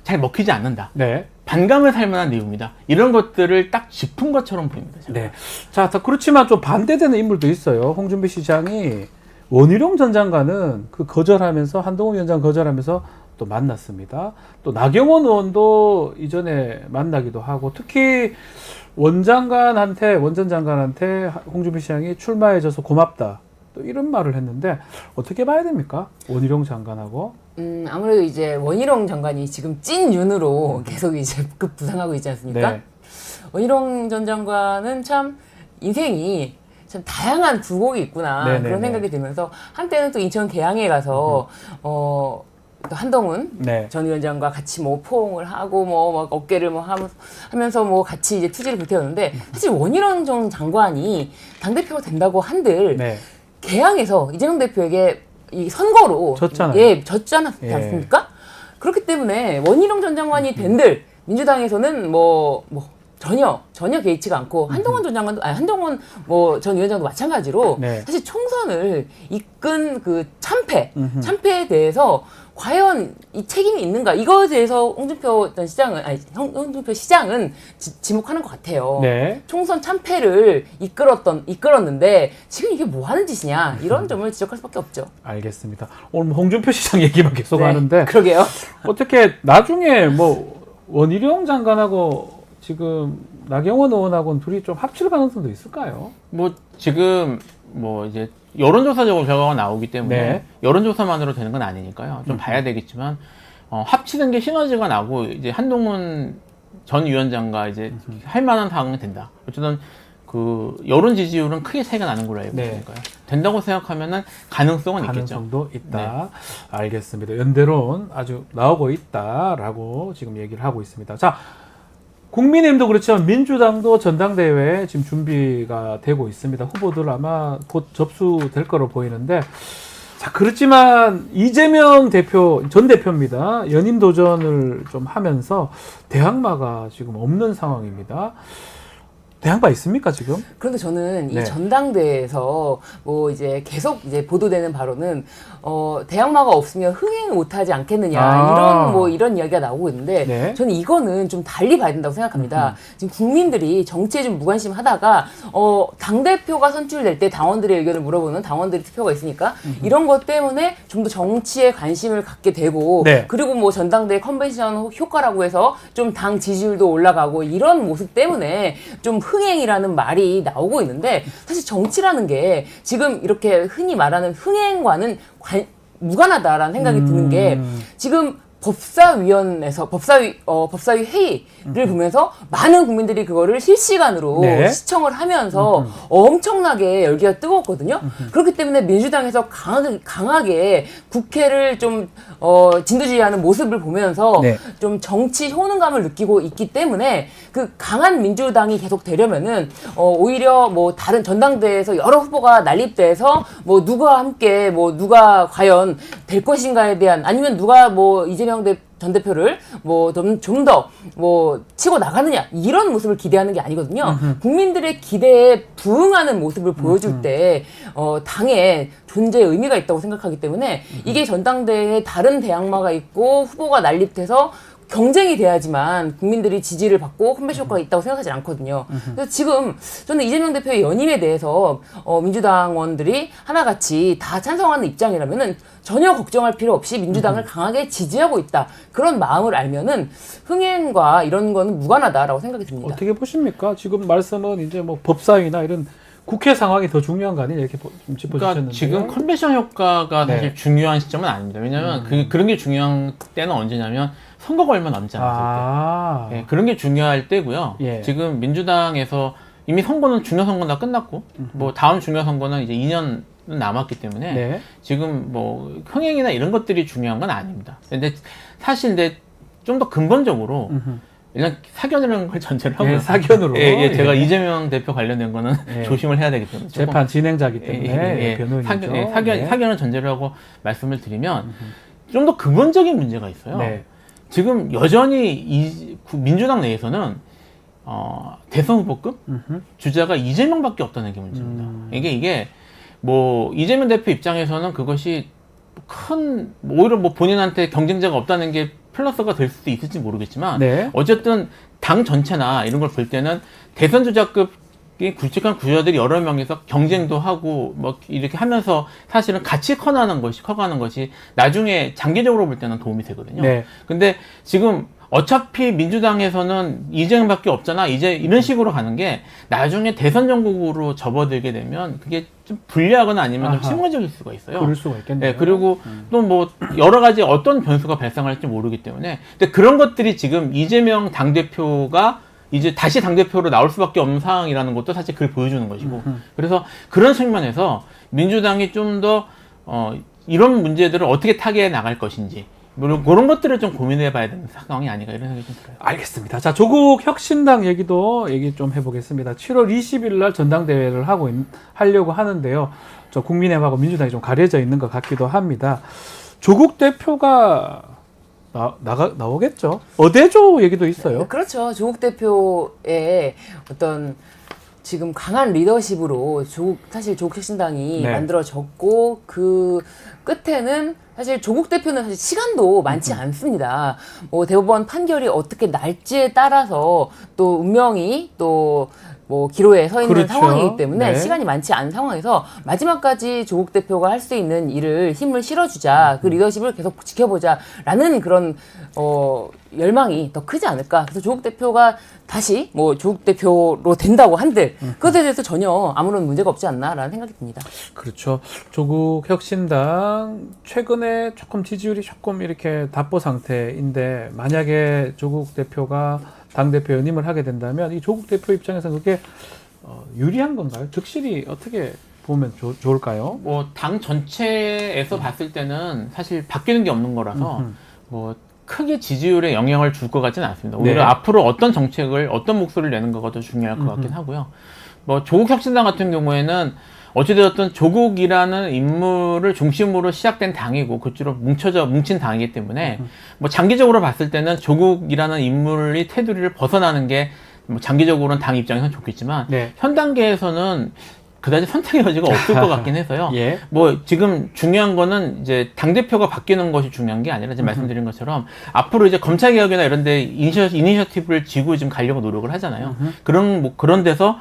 잘 먹히지 않는다. 네. 반감을 살 만한 내용이다. 이런 것들을 딱 짚은 것처럼 보입니다. 저는. 네. 자, 그렇지만 좀 반대되는 인물도 있어요. 홍준표 시장이 원희룡 전 장관은 그 거절하면서 한동훈 위원장 거절하면서 또 만났습니다. 또 나경원 의원도 이전에 만나기도 하고 특히 원 전 장관한테 홍준표 시장이 출마해줘서 고맙다. 또 이런 말을 했는데 어떻게 봐야 됩니까? 원희룡 장관하고. 아무래도 이제 원희룡 장관이 지금 찐윤으로 계속 이제 부상하고 있지 않습니까? 네. 원희룡 전 장관은 참 인생이 참 다양한 굴곡이 있구나 네네네. 그런 생각이 들면서 한때는 또 인천 계양에 가서 또 한동훈 네. 전 위원장과 같이 뭐 포옹을 하고 뭐 막 어깨를 뭐 하면서 뭐 같이 이제 투지를 불태웠는데 사실 원희룡 전 장관이 당대표가 된다고 한들 네. 계양에서 이재명 대표에게 이 선거로 졌잖아요. 예, 졌지 않았지 예. 않습니까? 그렇기 때문에 원희룡 전 장관이 된들 민주당에서는 뭐 전혀 개의치가 않고 한동훈 전 장관도 한동훈 뭐 전 위원장도 마찬가지로 네. 사실 총선을 이끈 그 참패에 대해서 과연 이 책임이 있는가 이거에 대해서 홍준표 시장은 지목하는 것 같아요. 네. 총선 참패를 이끌었는데 지금 이게 뭐 하는 짓이냐 이런 점을 지적할 수밖에 없죠. 알겠습니다. 오늘 홍준표 시장 얘기만 계속 네, 하는데 그러게요. 어떻게 나중에 뭐 원희룡 장관하고 지금 나경원 의원하고는 둘이 좀 합칠 가능성도 있을까요? 뭐 지금 뭐 이제 여론조사적으로 결과가 나오기 때문에 네. 여론조사만으로 되는 건 아니니까요. 좀 봐야 되겠지만 합치는 게 시너지가 나고 이제 한동훈 전 위원장과 이제 할 만한 상황이 된다. 어쨌든 그 여론 지지율은 크게 차이가 나는 걸로 알고 있으니까요. 된다고 생각하면은 가능성은 있겠죠. 가능성도 있다. 알겠습니다. 연대론 아주 나오고 있다라고 지금 얘기를 하고 있습니다. 자, 국민의힘도 그렇지만 민주당도 전당대회 지금 준비가 되고 있습니다. 후보들 아마 곧 접수될 거로 보이는데, 자, 그렇지만 이재명 대표, 전 대표입니다. 연임 도전을 좀 하면서 대항마가 지금 없는 상황입니다. 대항마 있습니까, 지금? 그런데 저는 이 네. 전당대회에서 뭐 이제 계속 이제 보도되는 바로는 대항마가 없으면 흥행 못하지 않겠느냐 이런 이야기가 나오고 있는데 네. 저는 이거는 좀 달리 봐야 된다고 생각합니다. 지금 국민들이 정치에 좀 무관심하다가 당 대표가 선출될 때 당원들의 의견을 물어보는 당원들의 투표가 있으니까 이런 것 때문에 좀 더 정치에 관심을 갖게 되고 네. 그리고 뭐 전당대회 컨벤션 효과라고 해서 좀 당 지지율도 올라가고 이런 모습 때문에 좀 흥행이라는 말이 나오고 있는데 사실 정치라는 게 지금 이렇게 흔히 말하는 흥행과는 무관하다라는 생각이 드는 게 지금 법사위원회에서 법사위 회의를 보면서 많은 국민들이 그거를 실시간으로 네. 시청을 하면서 엄청나게 열기가 뜨거웠거든요. 그렇기 때문에 민주당에서 강하게 국회를 좀 진두지휘하는 모습을 보면서 네. 좀 정치 효능감을 느끼고 있기 때문에 그 강한 민주당이 계속 되려면은 오히려 뭐 다른 전당대회에서 여러 후보가 난립돼서 뭐 누가 함께 뭐 누가 과연 될 것인가에 대한 아니면 누가 뭐 이재명 전 대표를 뭐 좀 더 뭐 치고 나가느냐 이런 모습을 기대하는 게 아니거든요. 국민들의 기대에 부응하는 모습을 보여줄 때 당의 존재의 의미가 있다고 생각하기 때문에 이게 전당대회에 다른 대항마가 있고 후보가 난립돼서 경쟁이 돼야지만 국민들이 지지를 받고 컨벤션 효과가 있다고 생각하지 않거든요. 그래서 지금 저는 이재명 대표의 연임에 대해서 민주당원들이 하나같이 다 찬성하는 입장이라면은 전혀 걱정할 필요 없이 민주당을 강하게 지지하고 있다. 그런 마음을 알면은 흥행과 이런 거는 무관하다라고 생각이 듭니다. 어떻게 보십니까? 지금 말씀은 이제 뭐 법사위나 이런 국회 상황이 더 중요한 거 아니냐 이렇게 좀 짚어주셨는데. 그러니까 지금 컨벤션 효과가 네. 사실 중요한 시점은 아닙니다. 왜냐하면 그런 게 중요한 때는 언제냐면 선거가 얼마 남지 않았을 때. 네, 그런 게 중요할 때고요. 예. 지금 민주당에서 이미 선거는 중요 선거는 다 끝났고 뭐 다음 중요 선거는 이제 2년 남았기 때문에 네. 지금 뭐 흥행이나 이런 것들이 중요한 건 아닙니다. 근데 사실 좀 더 근본적으로 일단 사견이라는 걸 전제로 하고요. 예, 사견으로. 예, 제가 예. 이재명 대표 관련된 거는 예. 조심을 해야 되기 때문에 조금. 재판 진행자이기 때문에 변호인이죠. 사견을 전제로 하고 말씀을 드리면 좀 더 근본적인 문제가 있어요. 네. 지금 여전히 민주당 내에서는 대선 후보급 주자가 이재명밖에 없다는 게 문제입니다. 이게 뭐 이재명 대표 입장에서는 그것이 오히려 뭐 본인한테 경쟁자가 없다는 게 플러스가 될 수도 있을지 모르겠지만 네. 어쨌든 당 전체나 이런 걸 볼 때는 대선 주자급이 굵직한 주자들이 여러 명이서 경쟁도 하고 뭐 이렇게 하면서 사실은 같이 커가는 것이 나중에 장기적으로 볼 때는 도움이 되거든요. 네. 근데 지금 어차피 민주당에서는 이재명밖에 없잖아. 이제 이런 식으로 가는 게 나중에 대선 전국으로 접어들게 되면 그게 좀 불리하거나 아니면 좀 실무적일 수가 있어요. 그럴 수가 있겠네요. 네, 그리고 또 뭐 여러 가지 어떤 변수가 발생할지 모르기 때문에 근데 그런 것들이 지금 이재명 당대표가 이제 다시 당대표로 나올 수밖에 없는 상황이라는 것도 사실 그걸 보여주는 것이고 그래서 그런 측면에서 민주당이 좀 더 이런 문제들을 어떻게 타개해 나갈 것인지 그런 것들을 좀 고민해 봐야 되는 상황이 아닌가 이런 생각이 좀 들어요. 알겠습니다. 자, 조국 혁신당 얘기 좀 해보겠습니다. 7월 20일 날 전당대회를 하려고 하는데요. 저 국민의힘하고 민주당이 좀 가려져 있는 것 같기도 합니다. 조국 대표가 나오겠죠? 어대조 얘기도 있어요. 그렇죠. 조국 대표의 어떤 지금 강한 리더십으로 사실 조국 혁신당이 네. 만들어졌고 그 끝에는 사실 조국 대표는 사실 시간도 많지 않습니다. 뭐 대법원 판결이 어떻게 날지에 따라서 또 운명이 또 뭐 기로에 서 있는 그렇죠. 상황이기 때문에 네. 시간이 많지 않은 상황에서 마지막까지 조국 대표가 할 수 있는 일을 힘을 실어주자 그 리더십을 계속 지켜보자라는 그런 열망이 더 크지 않을까. 그래서 조국 대표가 다시 뭐 조국 대표로 된다고 한들 그것에 대해서 전혀 아무런 문제가 없지 않나라는 생각이 듭니다. 그렇죠. 조국 혁신당 최근에 조금 지지율이 조금 이렇게 답보 상태인데 만약에 조국 대표가 당대표 연임을 하게 된다면 이 조국 대표 입장에서는 그게 유리한 건가요? 득실이 어떻게 보면 좋을까요? 뭐 당 전체에서 봤을 때는 사실 바뀌는 게 없는 거라서 뭐 크게 지지율에 영향을 줄 것 같지는 않습니다. 오히려 네. 앞으로 어떤 정책을 어떤 목소리를 내는 거가 더 중요할 것 같긴 하고요. 뭐 조국 혁신당 같은 경우에는 어찌되었든 조국이라는 인물을 중심으로 시작된 당이고 그쪽으로 뭉친 당이기 때문에 뭐 장기적으로 봤을 때는 조국이라는 인물이 테두리를 벗어나는 게 뭐 장기적으로는 당 입장에서는 좋겠지만 네. 현 단계에서는 그다지 선택의 여지가 없을 것 같긴 해서요. 예. 뭐 지금 중요한 거는 이제 당 대표가 바뀌는 것이 중요한 게 아니라 지금 말씀드린 것처럼 앞으로 이제 검찰 개혁이나 이런 데 이니셔티브를 쥐고 지금 가려고 노력을 하잖아요. 그런 데서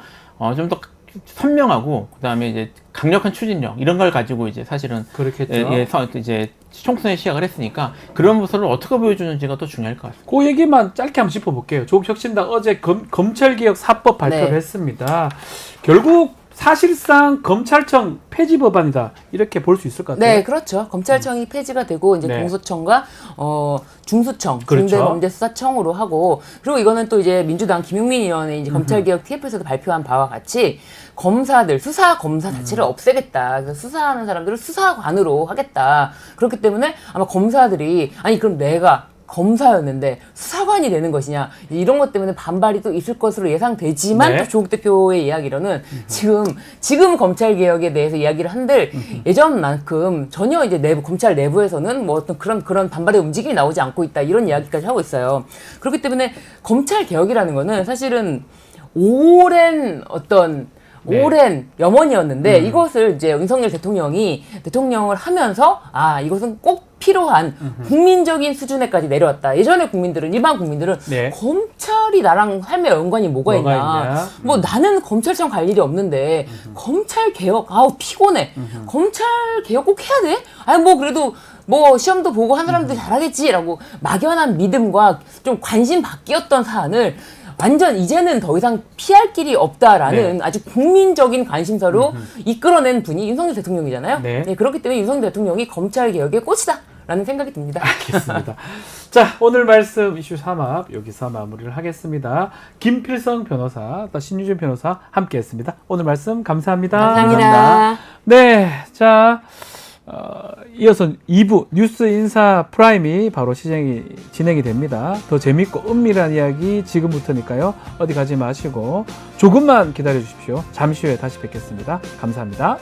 좀 더 선명하고 그다음에 이제 강력한 추진력 이런 걸 가지고 이제 사실은 그렇겠죠. 이제 총선에 시작을 했으니까 그런 모습을 어떻게 보여주는지가 더 중요할 것 같습니다. 그 얘기만 짧게 한번 짚어볼게요. 조국 혁신당 어제 검찰개혁 4법 발표를 네. 했습니다. 결국 사실상 검찰청 폐지 법안이다 이렇게 볼 수 있을 것 같아요. 네, 그렇죠. 검찰청이 폐지가 되고 이제 네. 공소청과 중수청, 그렇죠. 중대범죄수사청으로 하고 그리고 이거는 또 이제 민주당 김용민 의원의 이제 검찰개혁 TF에서도 발표한 바와 같이 검사들 수사 검사 자체를 없애겠다. 그래서 수사하는 사람들을 수사관으로 하겠다. 그렇기 때문에 아마 검사들이 아니 그럼 내가 검사였는데 수사관이 되는 것이냐 이런 것 때문에 반발이 또 있을 것으로 예상되지만 네. 또 조국 대표의 이야기로는 지금 검찰 개혁에 대해서 이야기를 한들 예전만큼 전혀 이제 검찰 내부에서는 뭐 어떤 그런 반발의 움직임이 나오지 않고 있다 이런 이야기까지 하고 있어요. 그렇기 때문에 검찰 개혁이라는 거는 사실은 오랜 염원이었는데 이것을 이제 윤석열 대통령을 하면서 이것은 꼭 필요한 국민적인 수준에까지 내려왔다. 예전에 일반 국민들은 네. 검찰이 나랑 삶의 연관이 뭐가 있냐. 뭐 나는 검찰청 갈 일이 없는데 검찰 개혁 피곤해. 검찰 개혁 꼭 해야 돼? 아니 뭐 그래도 뭐 시험도 보고 한 사람들 잘하겠지라고 막연한 믿음과 좀 관심 바뀌었던 사안을 완전 이제는 더 이상 피할 길이 없다라는 아주 국민적인 관심사로 이끌어낸 분이 윤석열 대통령이잖아요. 네. 네, 그렇기 때문에 윤석열 대통령이 검찰 개혁의 꽃이다라는 생각이 듭니다. 알겠습니다. 자, 오늘 말씀 이슈 3합 여기서 마무리를 하겠습니다. 김필성 변호사, 또 신유진 변호사 함께했습니다. 오늘 말씀 감사합니다. 감사합니다. 네, 자. 이어서 2부 뉴스 인사 프라임이 바로 진행이 됩니다. 더 재밌고 은밀한 이야기 지금부터니까요. 어디 가지 마시고 조금만 기다려 주십시오. 잠시 후에 다시 뵙겠습니다. 감사합니다.